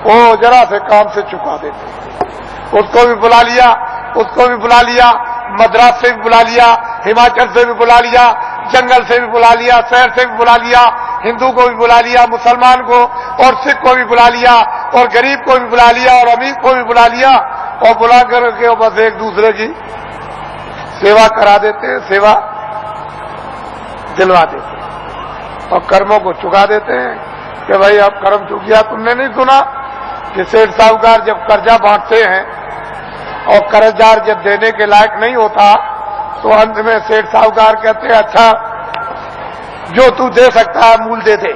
वो जरा से काम से चुका देते। उसको भी बुला लिया, उसको भी बुला लिया, मद्रास से भी बुला लिया, हिमाचल से भी बुला लिया, जंगल से भी बुला लिया, शहर से भी बुला लिया, हिंदू को भी बुला लिया, मुसलमान को और सिख को भी बुला लिया, और गरीब को भी बुला लिया, और अमीर को भी बुला लिया, और बुला करके बस एक दूसरे की सेवा करा देते हैं, सेवा दिलवा देते हैं और कर्मों को चुका देते हैं कि भाई अब कर्म चुक गया। तुमने नहीं सुना कि सेठ साहूकार जब कर्जा बांटते हैं और कर्जदार जब देने के लायक नहीं होता तो अंत में सेठ साहूकार कहते हैं अच्छा जो तू दे सकता है मूल दे दे।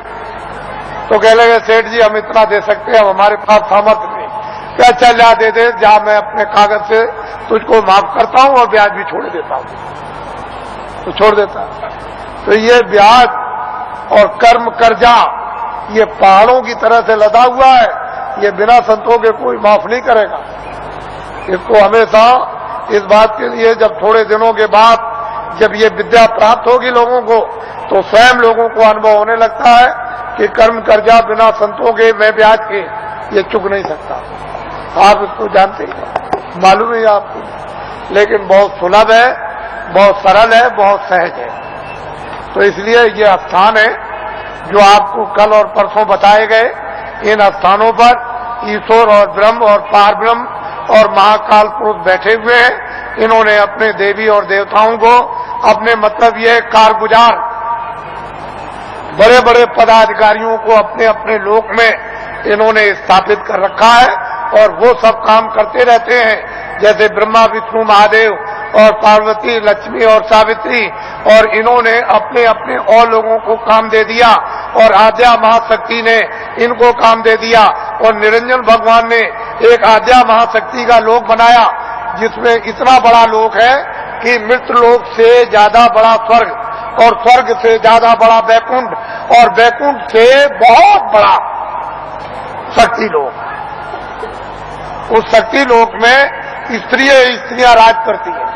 तो कह लगे सेठ जी हम इतना दे सकते हैं, हमारे पास सामर्थ्य नहीं। क्या चल जा दे दे, जा मैं अपने कागज से तुझको माफ करता हूं और ब्याज भी छोड़ देता हूं। तो छोड़ देता। तो ये ब्याज और कर्म कर्जा ये पहाड़ों की तरह से लदा हुआ है, ये बिना संतों के कोई माफ नहीं करेगा। इसको हमेशा इस बात के लिए जब थोड़े दिनों के बाद जब ये विद्या प्राप्त होगी लोगों को तो स्वयं लोगों को अनुभव होने लगता है कि कर्म कर्जा बिना संतों के मैं ब्याज के ये चुक नहीं सकता। आप इसको जानते ही, मालूम है आपको, लेकिन बहुत सुलभ है, बहुत सरल है, बहुत सहज है। तो इसलिए ये स्थान है जो आपको कल और परसों बताए गए। इन स्थानों पर ईश्वर और ब्रह्म और पार ब्रह्म और महाकाल पुरुष बैठे हुए हैं। इन्होंने अपने देवी और देवताओं को अपने मतलब ये कारगुजार बड़े बड़े पदाधिकारियों को अपने अपने लोक में इन्होंने स्थापित कर रखा है और वो सब काम करते रहते हैं। जैसे ब्रह्मा विष्णु महादेव और पार्वती लक्ष्मी और सावित्री, और इन्होंने अपने अपने और लोगों को काम दे दिया और आद्या महाशक्ति ने इनको काम दे दिया और निरंजन भगवान ने एक आद्या महाशक्ति का लोक बनाया जिसमें इतना बड़ा लोक है कि मृत्यु लोक से ज्यादा बड़ा स्वर्ग और स्वर्ग से ज्यादा बड़ा वैकुंठ और वैकुंठ से बहुत बड़ा शक्ति लोक। उस शक्ति लोक में स्त्रियां राज करती हैं।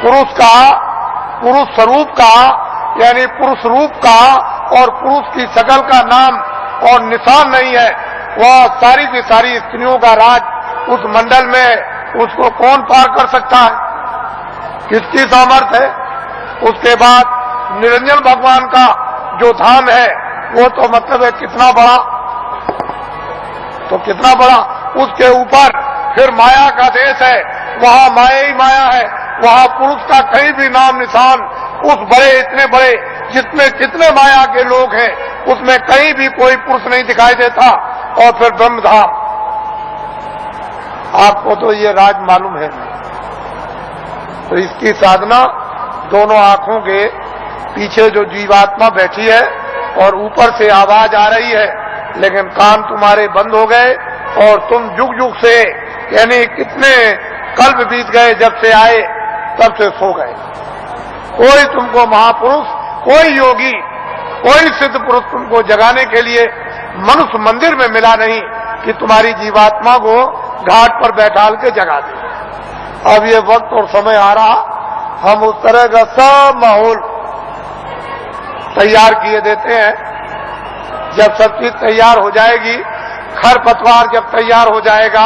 पुरुष स्वरूप का यानी पुरुष रूप का और पुरुष की शकल का नाम और निशान नहीं है, वह सारी की सारी स्त्रियों का राज उस मंडल में उसको कौन पार कर सकता है, किसकी सामर्थ्य है। उसके बाद निरंजन भगवान का जो धाम है वो तो मतलब है कितना बड़ा, तो कितना बड़ा। उसके ऊपर फिर माया का देश है, वहां माया ही माया है, वहां पुरुष का कहीं भी नाम निशान उस बड़े इतने बड़े जितने जितने माया के लोग हैं उसमें कहीं भी कोई पुरुष नहीं दिखाई देता। और फिर ब्रह्मधाम, आपको तो ये राज मालूम है नहीं। तो इसकी साधना दोनों आंखों के पीछे जो जीवात्मा बैठी है और ऊपर से आवाज आ रही है लेकिन कान तुम्हारे बंद हो गए और तुम जुग जुग से यानी कितने कल्प बीत गए जब से आए तब से सो गए। कोई तुमको महापुरुष, कोई योगी, कोई सिद्ध पुरुष तुमको जगाने के लिए मनुष्य मंदिर में मिला नहीं कि तुम्हारी जीवात्मा को घाट पर बैठाल के जगा दे। अब ये वक्त और समय आ रहा, हम उस तरह का सब माहौल तैयार किए देते हैं। जब सब चीज तैयार हो जाएगी, खरपतवार जब तैयार हो जाएगा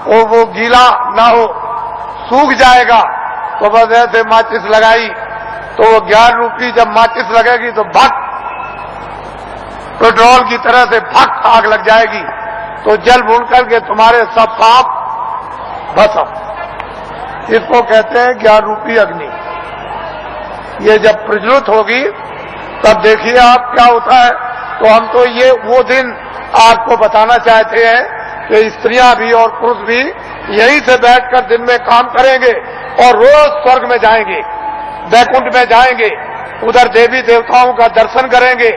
और वो गीला ना हो, सूख जाएगा, तो बस ऐसे माचिस लगाई तो वो 11 रुपये जब माचिस लगेगी तो भक पेट्रोल की तरह से भक आग लग जाएगी। तो जल भून करके तुम्हारे सब पाप भस्म। इसको कहते हैं 11 रुपये अग्नि। ये जब प्रज्वलित होगी तब देखिए आप क्या होता है। तो हम तो ये वो दिन आपको बताना चाहते हैं कि स्त्रियां भी और पुरुष भी यहीं से बैठकर दिन में काम करेंगे और रोज स्वर्ग में जाएंगे, वैकुंठ में जाएंगे, उधर देवी देवताओं का दर्शन करेंगे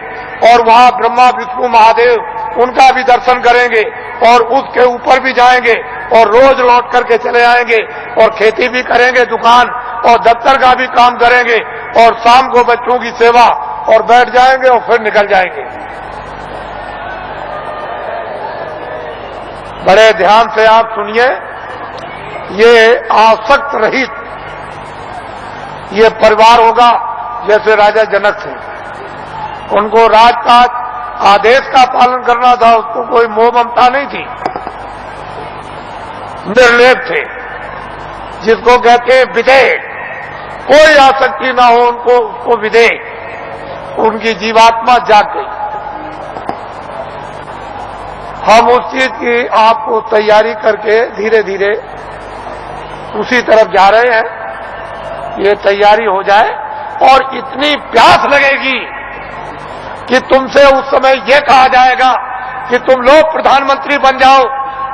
और वहां ब्रह्मा विष्णु महादेव उनका भी दर्शन करेंगे और उसके ऊपर भी जाएंगे और रोज लौट करके चले आएंगे और खेती भी करेंगे, दुकान और दफ्तर का भी काम करेंगे और शाम को बच्चों की सेवा और बैठ जाएंगे और फिर निकल जाएंगे। बड़े ध्यान से आप सुनिए, ये आसक्त रहित ये परिवार होगा जैसे राजा जनक थे। उनको राजकाज आदेश का पालन करना था, उसको कोई मोह ममता नहीं थी, निर्लेप थे, जिसको कहते हैं विधेय। कोई आसक्ति ना हो उनको, उसको विधेय। उनकी जीवात्मा जाग गई। हम उस चीज की आपको तैयारी करके धीरे धीरे उसी तरफ जा रहे हैं। ये तैयारी हो जाए और इतनी प्यास लगेगी कि तुमसे उस समय ये कहा जाएगा कि तुम लोग प्रधानमंत्री बन जाओ,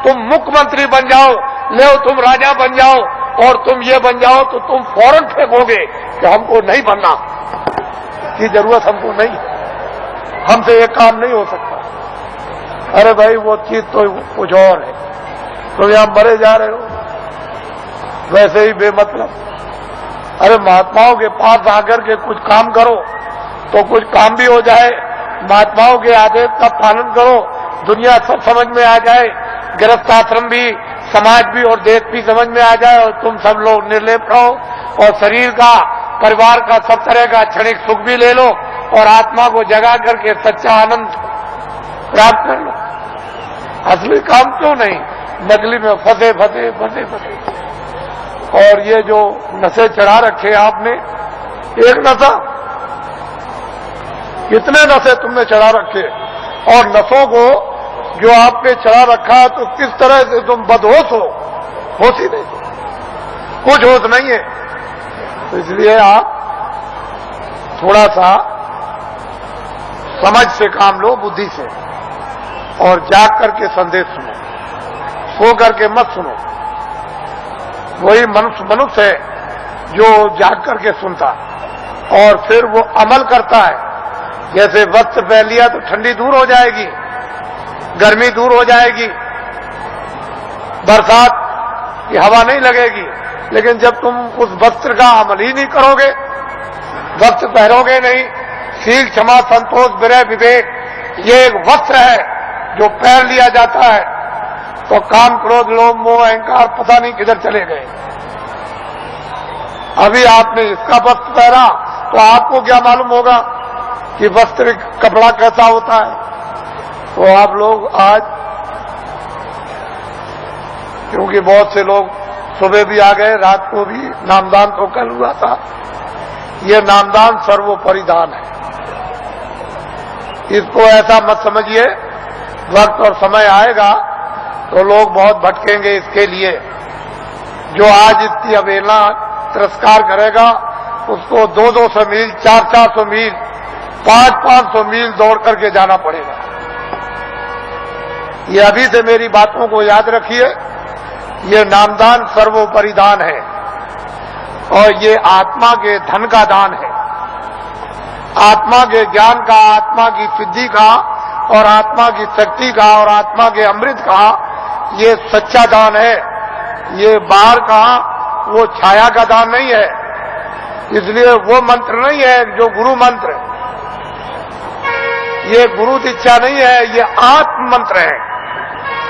तुम मुख्यमंत्री बन जाओ, ले तुम राजा बन जाओ और तुम ये बन जाओ, तो तुम फौरन फेंकोगे कि हमको नहीं बनना की जरूरत हमको नहीं है, हमसे ये काम नहीं हो सकता। अरे भाई वो चीज तो कुछ और है, तुम यहां मरे जा रहे हो वैसे ही बेमतलब। अरे महात्माओं के पास आकर के कुछ काम करो तो कुछ काम भी हो जाए, महात्माओं के आदेश का पालन करो, दुनिया सब समझ में आ जाए, गृहस्थ आश्रम भी, समाज भी और देश भी समझ में आ जाए और तुम सब लोग निर्लेप रहो और शरीर का, परिवार का, सब तरह का क्षणिक सुख भी ले लो और आत्मा को जगा करके सच्चा आनंद प्राप्त कर लो। असली काम क्यों नहीं, नकली में फंसे फंसे फंसे फंसे। और ये जो नशे चढ़ा रखे आपने, एक नशा, कितने नशे तुमने चढ़ा रखे, और नशों को जो आप पे चढ़ा रखा है तो किस तरह से तुम बदहोश हो, होश ही नहीं, कुछ होश नहीं है। तो इसलिए आप थोड़ा सा समझ से काम लो, बुद्धि से, और जाग करके संदेश सुनो, सो करके मत सुनो। वही मनुष्य है जो जाग करके सुनता और फिर वो अमल करता है। जैसे वस्त्र पहन लिया तो ठंडी दूर हो जाएगी, गर्मी दूर हो जाएगी, बरसात की हवा नहीं लगेगी, लेकिन जब तुम उस वस्त्र का अमल ही नहीं करोगे, वस्त्र पहनोगे नहीं, शील, क्षमा, संतोष, विनय, विवेक, ये एक वस्त्र है जो पहन लिया जाता है, तो काम, क्रोध, लोभ, मोह, अहंकार पता नहीं किधर चले गए। अभी आपने इसका वस्त्र पहना तो आपको क्या मालूम होगा कि वस्त्र कपड़ा कैसा होता है। तो आप लोग आज, क्योंकि बहुत से लोग सुबह भी आ गए, रात को भी, नामदान तो कल हुआ था, ये नामदान सर्वोपरि दान है। इसको ऐसा मत समझिए, वक्त और समय आएगा तो लोग बहुत भटकेंगे इसके लिए। जो आज इसकी अवहेलना, तिरस्कार करेगा, उसको 200-200 मील, 400-400 मील, 500-500 मील दौड़ करके जाना पड़ेगा। ये अभी से मेरी बातों को याद रखिए, ये नामदान सर्वोपरि दान है और ये आत्मा के धन का दान है, आत्मा के ज्ञान का, आत्मा की सिद्धि का और आत्मा की शक्ति का और आत्मा के अमृत का ये सच्चा दान है। ये बाहर का वो छाया का दान नहीं है। इसलिए वो मंत्र नहीं है जो गुरु मंत्र, ये गुरु दीक्षा नहीं है, ये आत्म मंत्र है,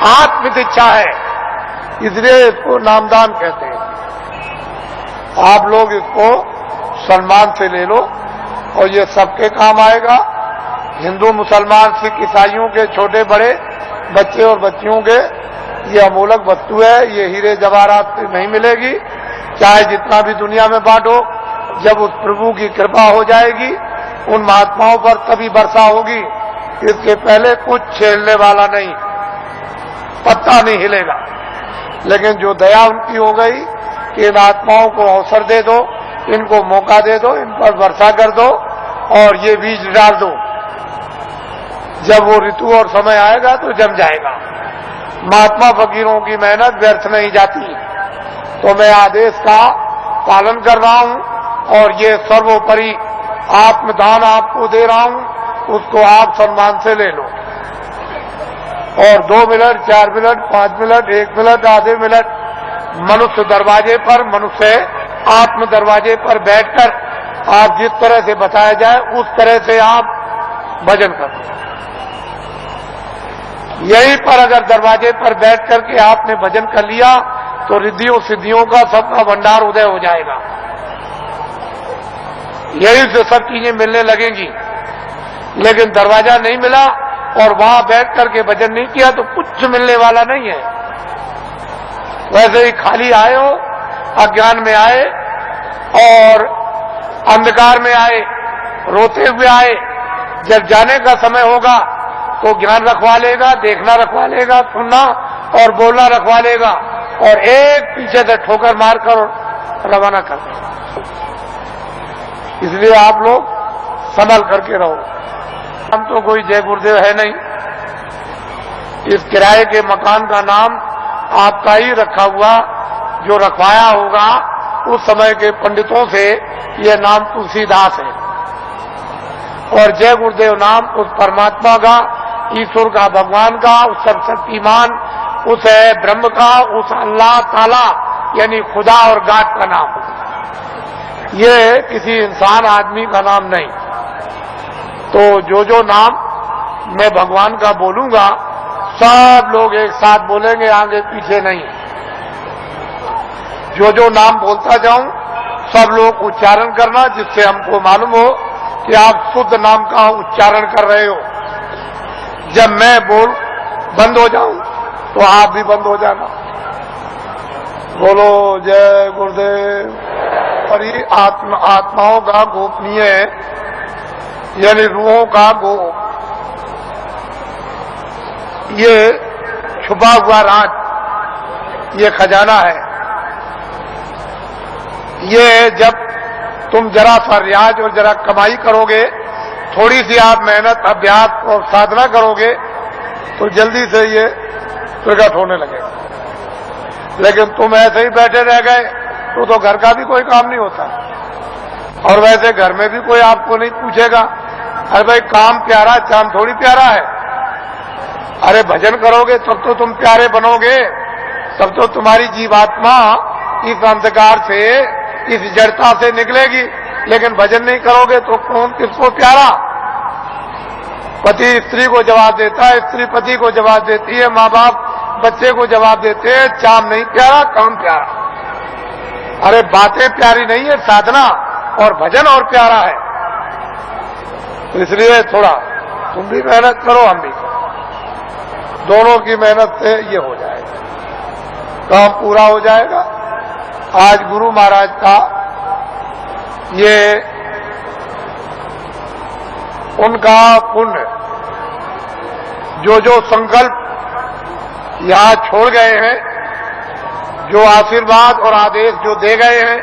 आत्म दीक्षा है, इसलिए इसको नामदान कहते हैं। आप लोग इसको सम्मान से ले लो और ये सबके काम आएगा। हिंदू, मुसलमान, सिख, ईसाइयों के, छोटे बड़े, बच्चे और बच्चियों के, ये अमूलक वस्तु है, ये हीरे जवाहरात से नहीं मिलेगी, चाहे जितना भी दुनिया में बांटो। जब उस प्रभु की कृपा हो जाएगी उन महात्माओं पर तभी वर्षा होगी, इसके पहले कुछ छेड़ने वाला नहीं, पत्ता नहीं हिलेगा। लेकिन जो दया उनकी हो गई कि इन आत्माओं को अवसर दे दो, इनको मौका दे दो, इन पर वर्षा कर दो और ये बीज डाल दो, जब वो ऋतु और समय आएगा तो जम जाएगा। महात्मा फकीरों की मेहनत व्यर्थ नहीं जाती। तो मैं आदेश का पालन कर रहा हूं और ये सर्वोपरि आत्मदान आपको दे रहा हूं, उसको आप सम्मान से ले लो। और 2 मिनट, 4 मिनट, 5 मिनट, 1 मिनट, आधे मिनट मनुष्य दरवाजे पर, मनुष्य आत्म दरवाजे पर बैठकर आप जिस तरह से बताया जाए उस तरह से आप भजन करो। यहीं पर अगर दरवाजे पर बैठ करके आपने भजन कर लिया तो रिद्धियों सिद्धियों का सबका भंडार उदय हो जाएगा। यहीं से सब चीजें मिलने लगेंगी। लेकिन दरवाजा नहीं मिला और वहां बैठ करके भजन नहीं किया तो कुछ मिलने वाला नहीं है। वैसे ही खाली आए हो, अज्ञान में आए और अंधकार में आए रोते हुए आए, जब जाने का समय होगा तो ज्ञान रखवा लेगा, देखना रखवा लेगा, सुनना और बोलना रखवा लेगा, और एक पीछे से ठोकर मारकर रवाना कर देगा। इसलिए आप लोग संभल करके रहो। हम तो कोई जय गुरुदेव है नहीं। इस किराए के मकान का नाम आपका ही रखा हुआ, जो रखवाया होगा उस समय के पंडितों से, यह नाम तुलसीदास है। और जय गुरुदेव नाम उस परमात्मा का, ईश्वर का, भगवान का, उस सर्वशक्तिमान, उस ब्रह्म का, उस अल्लाह ताला यानी खुदा और गाड का नाम। ये किसी इंसान आदमी का नाम नहीं। तो जो नाम मैं भगवान का बोलूंगा सब लोग एक साथ बोलेंगे, आगे पीछे नहीं। जो नाम बोलता जाऊं सब लोग उच्चारण करना, जिससे हमको मालूम हो कि आप शुद्ध नाम का उच्चारण कर रहे हो। जब मैं बोल बंद हो जाऊं तो आप भी बंद हो जाना। बोलो जय गुरुदेव। और ये आत्माओं का गोपनीय यानी रूहों का ये छुपा हुआ राज, ये खजाना है। ये जब तुम जरा सा रियाज और जरा कमाई करोगे, थोड़ी सी आप मेहनत, अभ्यास और साधना करोगे तो जल्दी से ये प्रकट होने लगेगा। लेकिन तुम ऐसे ही बैठे रह गए तो घर का भी कोई काम नहीं होता। और वैसे घर में भी कोई आपको नहीं पूछेगा, अरे भाई काम प्यारा, चांद थोड़ी प्यारा है। अरे भजन करोगे तब तो तुम प्यारे बनोगे, तब तो तुम्हारी जीवात्मा इस अंधकार से, इस जड़ता से निकलेगी। लेकिन भजन नहीं करोगे तो कौन किसको प्यारा? पति स्त्री को जवाब देता है, स्त्री पति को जवाब देती है, माँ बाप बच्चे को जवाब देते हैं, चाम नहीं प्यारा, काम प्यारा। अरे बातें प्यारी नहीं है, साधना और भजन और प्यारा है। तो इसलिए थोड़ा तुम भी मेहनत करो, हम भी करो, दोनों की मेहनत से ये हो जाएगा, काम पूरा हो जाएगा। आज गुरु महाराज का ये उनका पुण्य, जो संकल्प यहां छोड़ गए हैं, जो आशीर्वाद और आदेश जो दे गए हैं,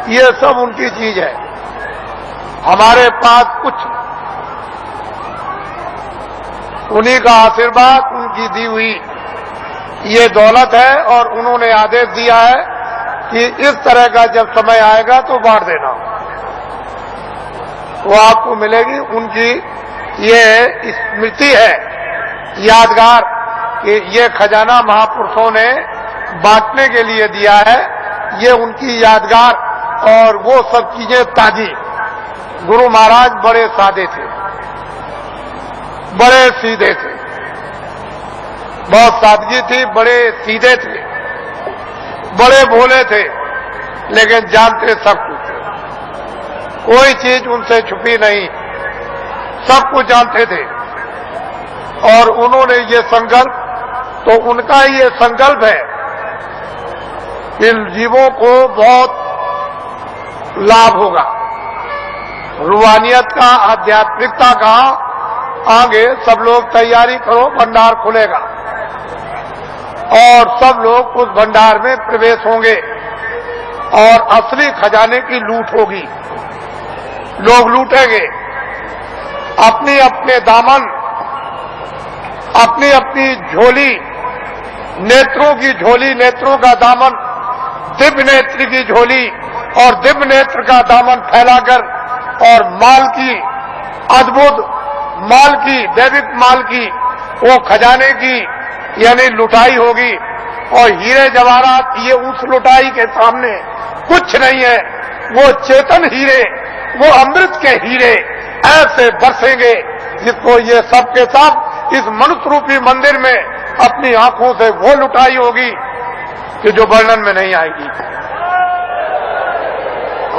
ये सब उनकी चीज है। हमारे पास कुछ उन्हीं का आशीर्वाद, उनकी दी हुई ये दौलत है। और उन्होंने आदेश दिया है कि इस तरह का जब समय आएगा तो बांट देना, वो आपको मिलेगी। उनकी ये स्मृति है, यादगार, कि ये खजाना महापुरुषों ने बांटने के लिए दिया है। ये उनकी यादगार और वो सब चीजें ताजी। गुरु महाराज बड़े सादे थे, बड़े सीधे थे, बहुत सादगी थी, बड़े सीधे थे, बड़े भोले थे, लेकिन जानते सब कुछ, कोई चीज उनसे छुपी नहीं, सब कुछ जानते थे। और उन्होंने ये संकल्प, तो उनका ये संकल्प है कि जीवों को बहुत लाभ होगा, रूहानियत का, आध्यात्मिकता का। आगे सब लोग तैयारी करो, भंडार खुलेगा और सब लोग उस भंडार में प्रवेश होंगे और असली खजाने की लूट होगी। लोग लूटेंगे अपनी अपने दामन, अपनी अपनी झोली, नेत्रों की झोली, नेत्रों का दामन, दिव्य नेत्र की झोली और दिव्य नेत्र का दामन फैलाकर, और माल की, अद्भुत माल की, दैविक माल की, वो खजाने की यानी लुटाई होगी। और हीरे जवाहरात ये उस लुटाई के सामने कुछ नहीं है। वो चेतन हीरे, वो अमृत के हीरे ऐसे बरसेंगे जिसको ये सब के सब इस मनुष्य रूपी मंदिर में अपनी आंखों से वो लुटाई होगी कि जो वर्णन में नहीं आएगी।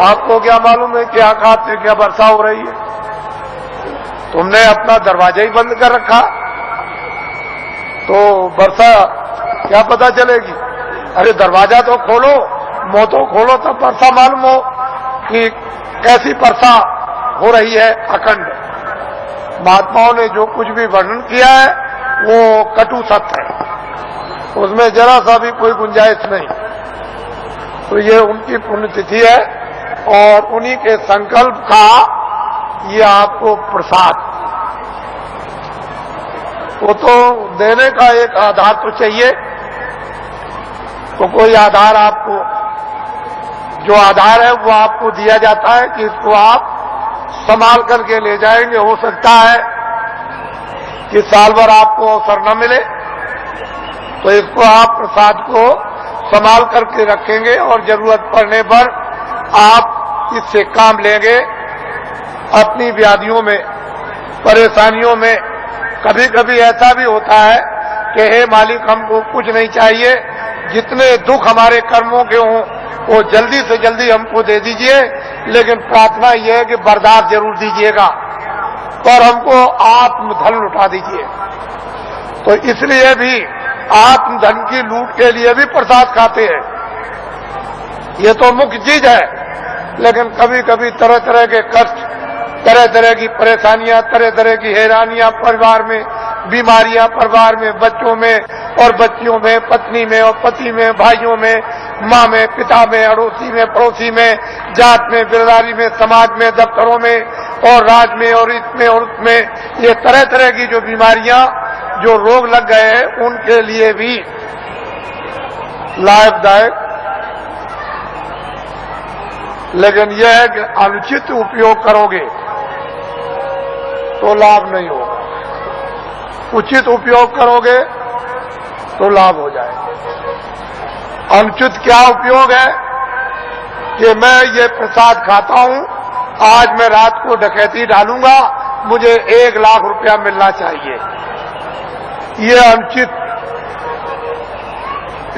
आपको क्या मालूम है कि आकाश से क्या वर्षा हो रही है? तुमने अपना दरवाजा ही बंद कर रखा तो वर्षा क्या पता चलेगी? अरे दरवाजा तो खोलो, मुंह तो खोलो, तब वर्षा मालूम हो कि कैसी वर्षा हो रही है अखंड। महात्माओं ने जो कुछ भी वर्णन किया है वो कटु सत्य है, उसमें जरा सा भी कोई गुंजाइश नहीं। तो ये उनकी पुण्यतिथि है और उन्हीं के संकल्प का ये आपको प्रसाद। वो तो देने का एक आधार तो चाहिए, तो कोई आधार आपको, जो आधार है वो आपको दिया जाता है कि इसको आप संभाल करके ले जाएंगे। हो सकता है कि साल भर आपको अवसर न मिले, तो इसको आप प्रसाद को संभाल करके रखेंगे और जरूरत पड़ने पर आप इससे काम लेंगे। अपनी व्याधियों में, परेशानियों में कभी कभी ऐसा भी होता है कि हे मालिक, हमको कुछ नहीं चाहिए, जितने दुख हमारे कर्मों के हों वो जल्दी से जल्दी हमको दे दीजिए, लेकिन प्रार्थना यह है कि बर्दाश्त जरूर दीजिएगा और हमको आत्मधन लुटा दीजिए। तो इसलिए भी आत्मधन की लूट के लिए भी प्रसाद खाते हैं, ये तो मुख्य चीज है। लेकिन कभी कभी तरह तरह के कष्ट, तरह तरह की परेशानियां, तरह तरह की हैरानियां परिवार में, बीमारियां परिवार में, बच्चों में और बच्चियों में, पत्नी में और पति में, भाइयों में, माँ में, पिता में, अड़ोसी में, पड़ोसी में, जात में, बिरदारी में, समाज में, दफ्तरों में और राज में और इसमें और उसमें, ये तरह तरह की जो बीमारियां, जो रोग लग गए हैं, उनके लिए भी लाभदायक। लेकिन यह है कि अनुचित उपयोग करोगे तो लाभ नहीं होगा, उचित उपयोग करोगे तो लाभ हो जाएगा। अनुचित क्या उपयोग है कि मैं ये प्रसाद खाता हूं, आज मैं रात को डकैती डालूंगा, मुझे 1 लाख रुपया मिलना चाहिए, ये अनुचित,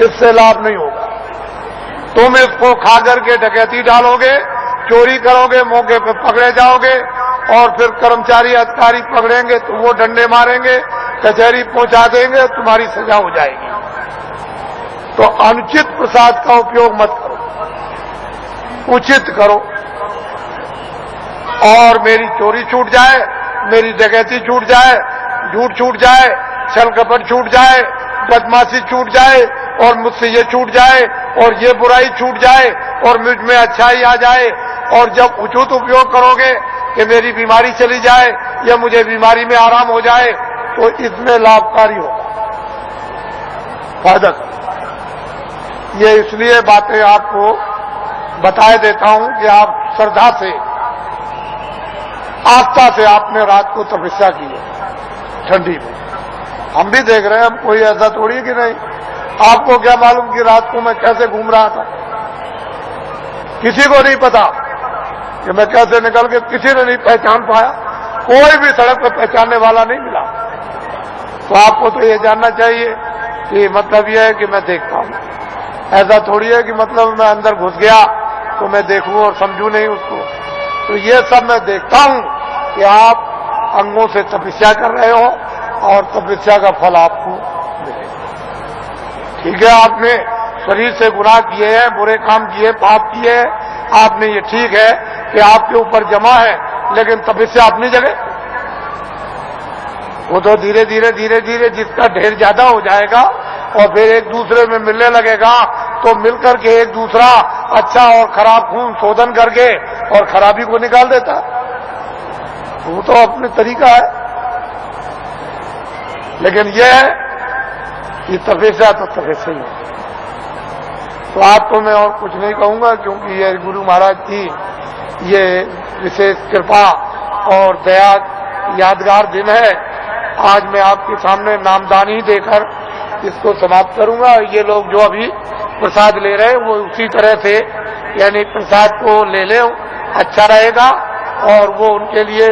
इससे लाभ नहीं होगा। तुम इसको खा करके डकैती डालोगे, चोरी करोगे, मौके पर पकड़े जाओगे और फिर कर्मचारी अधिकारी पकड़ेंगे तो वो डंडे मारेंगे, कचहरी पहुंचा देंगे, तुम्हारी सजा हो जाएगी। तो अनुचित प्रसाद का उपयोग मत करो, उचित करो। और मेरी चोरी छूट जाए, मेरी डकैती छूट जाए, झूठ छूट जाए, छल कपट छूट जाए, बदमाशी छूट जाए और मुझसे ये छूट जाए और ये बुराई छूट जाए और मुझ में अच्छाई आ जाए। और जब उचित उपयोग करोगे कि मेरी बीमारी चली जाए या मुझे बीमारी में आराम हो जाए, तो इसमें लाभकारी होगा, फायदा। ये इसलिए बातें आपको बताए देता हूं कि आप श्रद्धा से, आस्था से आपने रात को तपस्या की है ठंडी में। हम भी देख रहे हैं, हम कोई ऐसा थोड़ी है कि नहीं। आपको क्या मालूम कि रात को मैं कैसे घूम रहा था, किसी को नहीं पता कि मैं कैसे निकल के, किसी ने नहीं पहचान पाया, कोई भी सड़क पर पहचानने वाला नहीं मिला। तो आपको तो ये जानना चाहिए कि मतलब यह है कि मैं देखता हूं, ऐसा थोड़ी है कि मतलब मैं अंदर घुस गया तो मैं देखूं और समझूं नहीं उसको। तो ये सब मैं देखता हूं कि आप अंगों से तपस्या कर रहे हो और तपस्या का फल आपको मिलेगा। ठीक है, आपने शरीर से गुनाह किए हैं, बुरे काम किए, पाप किए हैं, आपने, ये ठीक है कि आपके ऊपर जमा है, लेकिन तपस्या अपनी जगह। वो तो धीरे धीरे धीरे धीरे जिसका ढेर ज्यादा हो जाएगा और फिर एक दूसरे में मिलने लगेगा, तो मिलकर के एक दूसरा अच्छा और खराब खून शोधन करके और खराबी को निकाल देता। वो तो अपने तरीका है। लेकिन यह है कि तपस्या तो तपस्या ही है। तो आपको मैं और कुछ नहीं कहूंगा, क्योंकि ये गुरु महाराज की ये विशेष कृपा और दया यादगार दिन है। आज मैं आपके सामने नामदानी देकर इसको समाप्त करूंगा। ये लोग जो अभी प्रसाद ले रहे हैं वो उसी तरह से, यानी प्रसाद को ले लें, अच्छा रहेगा और वो उनके लिए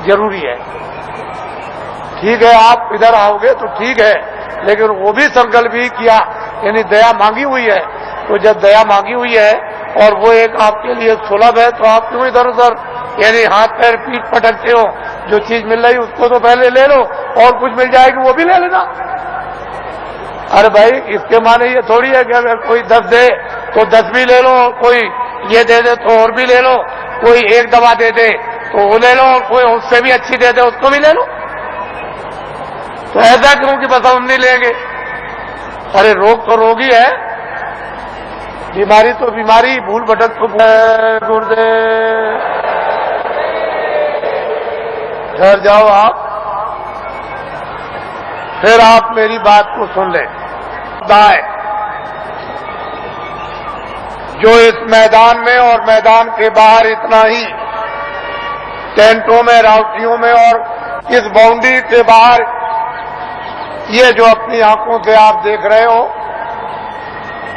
जरूरी है। ठीक है, आप इधर आओगे तो ठीक है, लेकिन वो भी संकल्प ही किया, यानी दया मांगी हुई है। तो जब दया मांगी हुई है और वो एक आपके लिए सुलभ है, तो आप क्यों इधर उधर यानी हाथ पैर पीठ पटकते हो? जो चीज मिल रही उसको तो पहले ले लो, और कुछ मिल जाएगी वो भी ले लेना। अरे भाई, इसके माने ये थोड़ी है कि अगर कोई 10 दे तो 10 भी ले लो, कोई ये दे दे तो और भी ले लो। कोई एक दवा दे दे तो वो ले लो, और कोई उससे भी अच्छी दे दे उसको भी ले लो। तो ऐसा क्यों कि बस हम नहीं लेंगे? अरे रोग तो रोग ही है, बीमारी तो बीमारी, भूल भटक तो गुरुदेव। घर जाओ आप, फिर आप मेरी बात को सुन लें। दाए जो इस मैदान में और मैदान के बाहर इतना ही टेंटों में, रावटियों में और इस बाउंड्री के बाहर ये जो अपनी आंखों से आप देख रहे हो,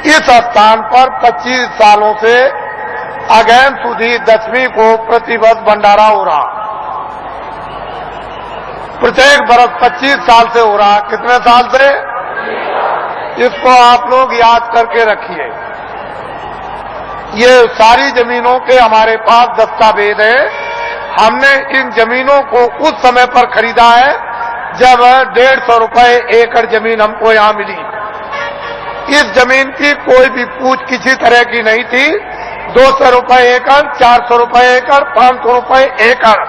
इस स्थान पर 25 सालों से अगैन सुधी 10वीं को प्रतिवर्ष भंडारा हो रहा। प्रत्येक बरस 25 साल से हो रहा। कितने साल से? इसको आप लोग याद करके रखिए। ये सारी जमीनों के हमारे पास दस्तावेज है। हमने इन जमीनों को उस समय पर खरीदा है जब 150 रुपए एकड़ जमीन हमको यहां मिली। इस जमीन की कोई भी पूछ किसी तरह की नहीं थी। 200 रुपए एकड़, 400 रुपए एकड़, 500 रुपए एकड़,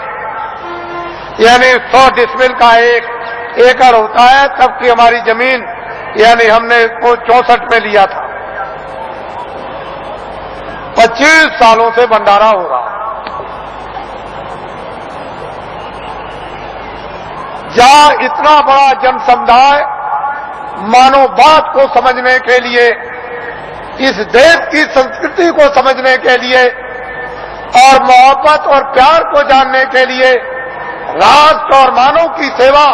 यानी 100 डिसमिल का एक एकड़ होता है। तब की हमारी जमीन, यानी हमने इसको 64 में लिया था। 25 सालों से भंडारा हो रहा। जहां इतना बड़ा जन समुदाय मानव बात को समझने के लिए, इस देश की संस्कृति को समझने के लिए और मोहब्बत और प्यार को जानने के लिए, राष्ट्र और मानव की सेवा,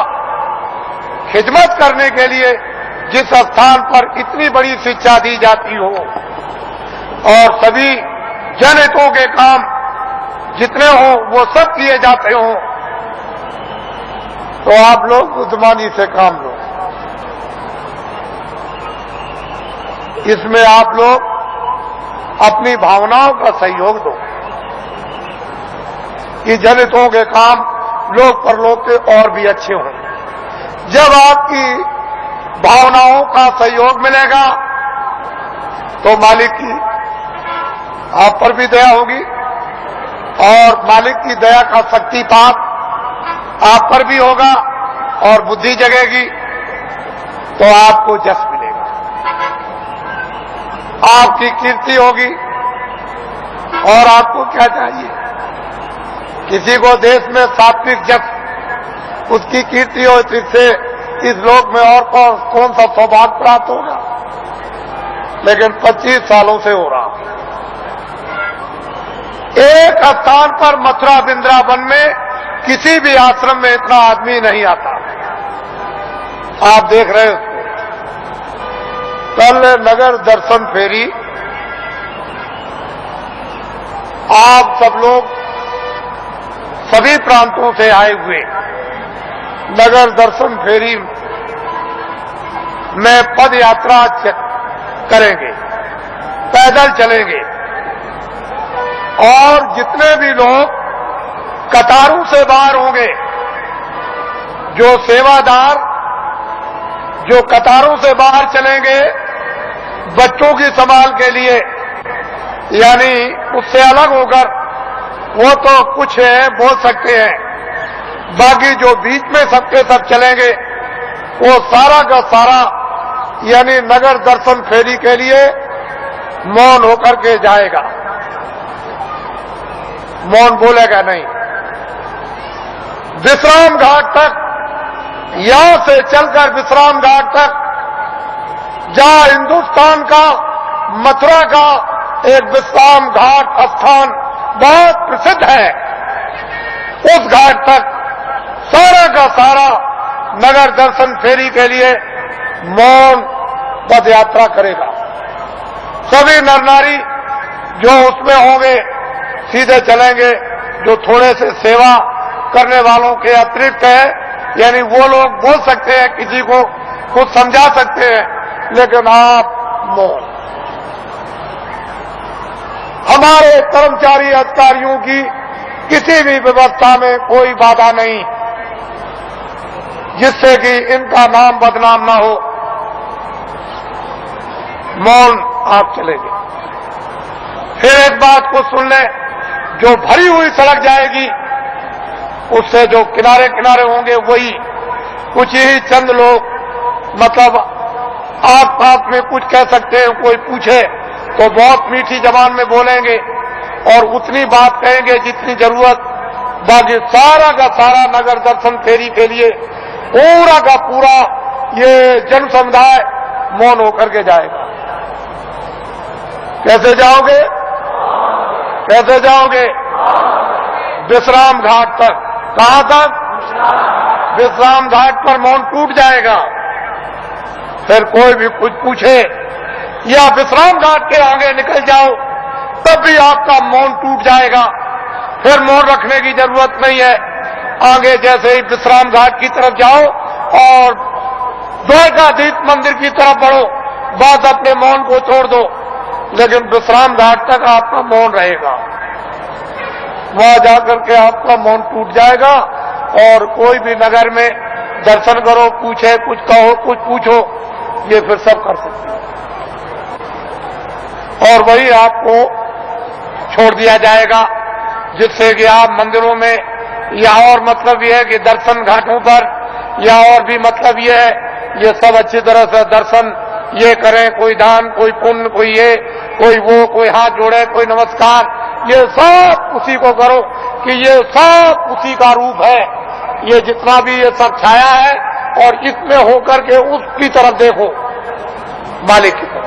खिदमत करने के लिए जिस स्थान पर इतनी बड़ी शिक्षा दी जाती हो और सभी जनहितों के काम जितने हो वो सब किए जाते हो, तो आप लोग बुद्धिमानी से काम लो। इसमें आप लोग अपनी भावनाओं का सहयोग दो कि जनहितों के काम लोक परलोक के और भी अच्छे हों। जब आपकी भावनाओं का सहयोग मिलेगा तो मालिक की आप पर भी दया होगी और मालिक की दया का शक्तिपात आप पर भी होगा और बुद्धि जगेगी तो आपको जस मिलेगा, आपकी कीर्ति होगी। और आपको क्या चाहिए? किसी को देश में सात्विक जस, उसकी कीर्ति हो, इससे इस लोक में और कौन सा सौभाग्य प्राप्त होगा? लेकिन 25 सालों से हो रहा। एक स्थान पर मथुरा वृंदावन में किसी भी आश्रम में इतना आदमी नहीं आता। आप देख रहे हो कल नगर दर्शन फेरी, आप सब लोग सभी प्रांतों से आए हुए नगर दर्शन फेरी में पद यात्रा करेंगे, पैदल चलेंगे और जितने भी लोग कतारों से बाहर होंगे, जो सेवादार जो कतारों से बाहर चलेंगे बच्चों की संभाल के लिए, यानी उससे अलग होकर, वो तो कुछ है बोल सकते हैं, बाकी जो बीच में सबके सब चलेंगे वो सारा का सारा, यानी नगर दर्शन फेरी के लिए मौन होकर के जाएगा, मौन बोलेगा नहीं। विश्राम घाट तक, यहां से चलकर विश्राम घाट तक, जहां हिंदुस्तान का मथुरा का एक विश्राम घाट स्थान बहुत प्रसिद्ध है, उस घाट तक सारा का सारा नगर दर्शन फेरी के लिए मौन पद यात्रा करेगा। सभी नर नारी जो उसमें होंगे सीधे चलेंगे, जो थोड़े से सेवा करने वालों के अतिरिक्त है, यानी वो लोग बोल सकते हैं, किसी को कुछ समझा सकते हैं, लेकिन आप मौन। हमारे कर्मचारी अधिकारियों की किसी भी व्यवस्था में कोई बाधा नहीं, जिससे कि इनका नाम बदनाम ना हो। मौन आप चलेंगे। फिर एक बात को सुन लें, जो भरी हुई सड़क जाएगी उससे जो किनारे किनारे होंगे वही कुछ ही चंद लोग मतलब आस पास में कुछ कह सकते हैं, कोई पूछे तो बहुत मीठी जबान में बोलेंगे और उतनी बात कहेंगे जितनी जरूरत, बाकी सारा का सारा नगर दर्शन फेरी के लिए पूरा का पूरा ये जन समुदाय मौन होकर के जाएगा। कैसे जाओगे? कैसे जाओगे? विश्राम घाट तक। कहां तक? विश्राम घाट पर मौन टूट जाएगा। फिर कोई भी कुछ पूछे या विश्राम घाट के आगे निकल जाओ तब भी आपका मौन टूट जाएगा। फिर मौन रखने की जरूरत नहीं है। आगे जैसे ही विश्राम घाट की तरफ जाओ और द्वारकाधीश मंदिर की तरफ बढ़ो, बस अपने मौन को छोड़ दो, लेकिन विश्राम घाट तक आपका मौन रहेगा। वहां जाकर के आपका मौन टूट जाएगा और कोई भी नगर में दर्शन करो, पूछे, कुछ कहो, कुछ पूछो, ये फिर सब कर सकते हैं और वही आपको छोड़ दिया जाएगा, जिससे कि आप मंदिरों में या और मतलब यह है कि दर्शन घाटों पर या और भी मतलब यह है, ये सब अच्छी तरह से दर्शन ये करें, कोई दान, कोई पुण्य, कोई ये, कोई वो, कोई हाथ जोड़े, कोई नमस्कार, ये सब उसी को करो कि ये सब उसी का रूप है। ये जितना भी ये सब छाया है और इसमें होकर के उसकी तरफ देखो, मालिक की तरफ।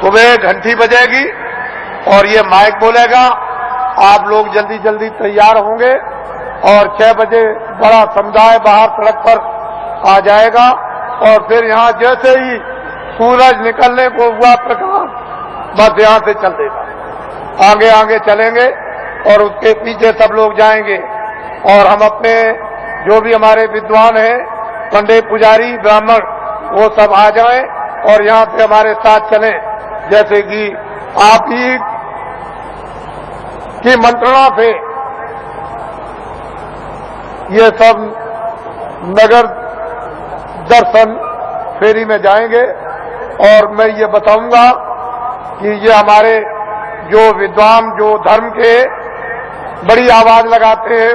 सुबह घंटी बजेगी और ये माइक बोलेगा, आप लोग जल्दी जल्दी तैयार होंगे और 6 बजे बड़ा समुदाय बाहर सड़क पर आ जाएगा और फिर यहां जैसे ही सूरज निकलने को हुआ प्रकाश, बस यहां से चल देगा। आगे आगे चलेंगे और उसके पीछे सब लोग जाएंगे और हम अपने जो भी हमारे विद्वान हैं, पंडित, पुजारी, ब्राह्मण, वो सब आ जाएं और यहां से हमारे साथ चलें। जैसे कि आप ही की मंत्रणा से ये सब नगर दर्शन फेरी में जाएंगे और मैं ये बताऊंगा कि ये हमारे जो विद्वान, जो धर्म के बड़ी आवाज लगाते हैं,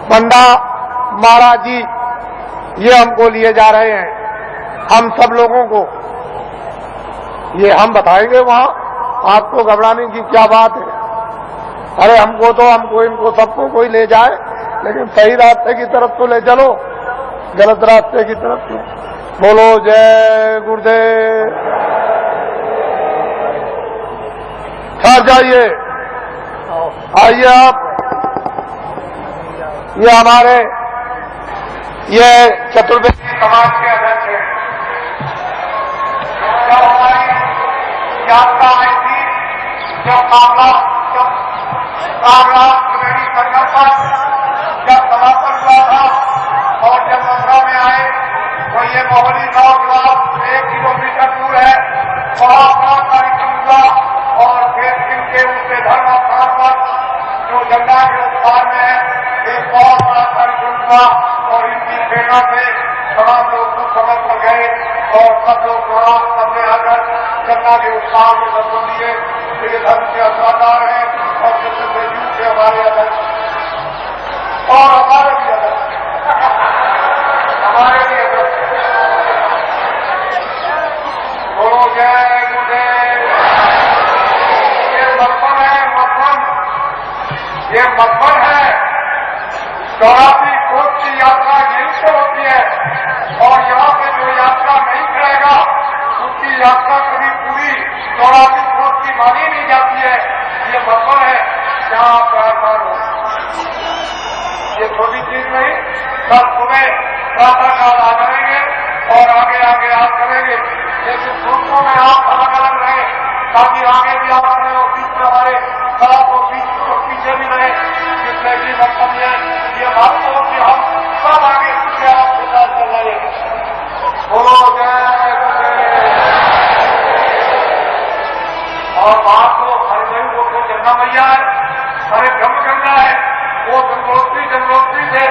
पंडा महाराज जी, ये हमको लिए जा रहे हैं। हम सब लोगों को ये हम बताएंगे वहां, आपको घबराने की क्या बात है? अरे हमको तो इनको सबको कोई ले जाए, लेकिन सही रास्ते की तरफ तो ले चलो, गलत रास्ते की तरफ क्यों? बोलो जय गुरुदेव। ठहर जाइए, आइए आप। ये हमारे ये चतुर्वेदी समाज के अध्यक्ष हैं। जब हमारी यात्रा आई थी, जब कामराज त्रिवेणी संगम पर जब समापन हुआ था और जब मथुरा में आए तो ये मोहली गांव के बाद 1 किलोमीटर दूर है, वहां बड़ा कार्यक्रम हुआ और फिर इनके उसके धर्म स्थान पर जो गंगा के उत्पाद में है, एक बहुत बड़ा कार्यक्रम हुआ और इनकी प्रेरणा से तमाम लोग कुछ समय पर गए और सब लोग वहां सामने आकर गंगा के उत्साह में दर्शन दिए। ये धर्म के असरादार हैं और चतुर्वेदियों के हमारे अध्यक्ष और हमारे भी अध्यक्ष, हमारे भी अध्यक्ष। बोलो जय गुरुदेव। ये मधुबन है, मधुबन, ये मधुबन है। 84 कोस की यात्रा यहीं से होती है और यहाँ पे जो यात्रा नहीं करेगा उसकी यात्रा कभी पूरी 84 कोस की मानी नहीं जाती है। ये मधुबन है जहाँ प्रार्थना हो। ये छोटी चीज नहीं, कल सुबह प्रातः काल आ जाएंगे और आगे आगे आप करेंगे, लेकिन ग्रुपों में आप अलग अलग रहे ताकि आगे भी आप रहे और बीच में हमारे सड़क और बीच और पीछे भी रहे, जिससे कि मतलब ये बात हो कि हम सब आगे पीछे आपके साथ चल रहे हैं। बोलो जय गुरुदेव। और बात तो हरिदेव को तो जन्ना मैया है, अरे गंगा है, वो गंगोत्री से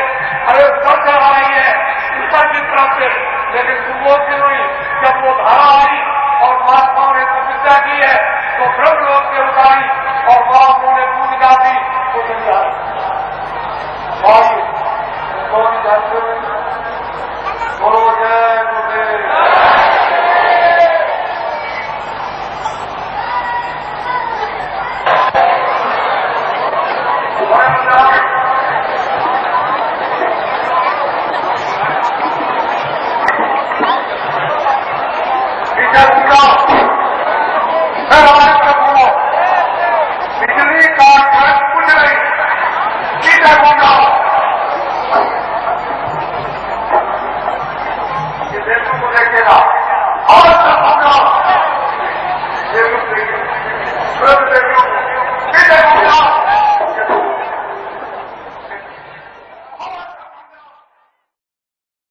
अरे उतर चढ़ आई है ऊपर की तरफ से, लेकिन सुबह की हुई जब वो धारा आई और महात्माओं ने तपस्या की है व्यक्ति का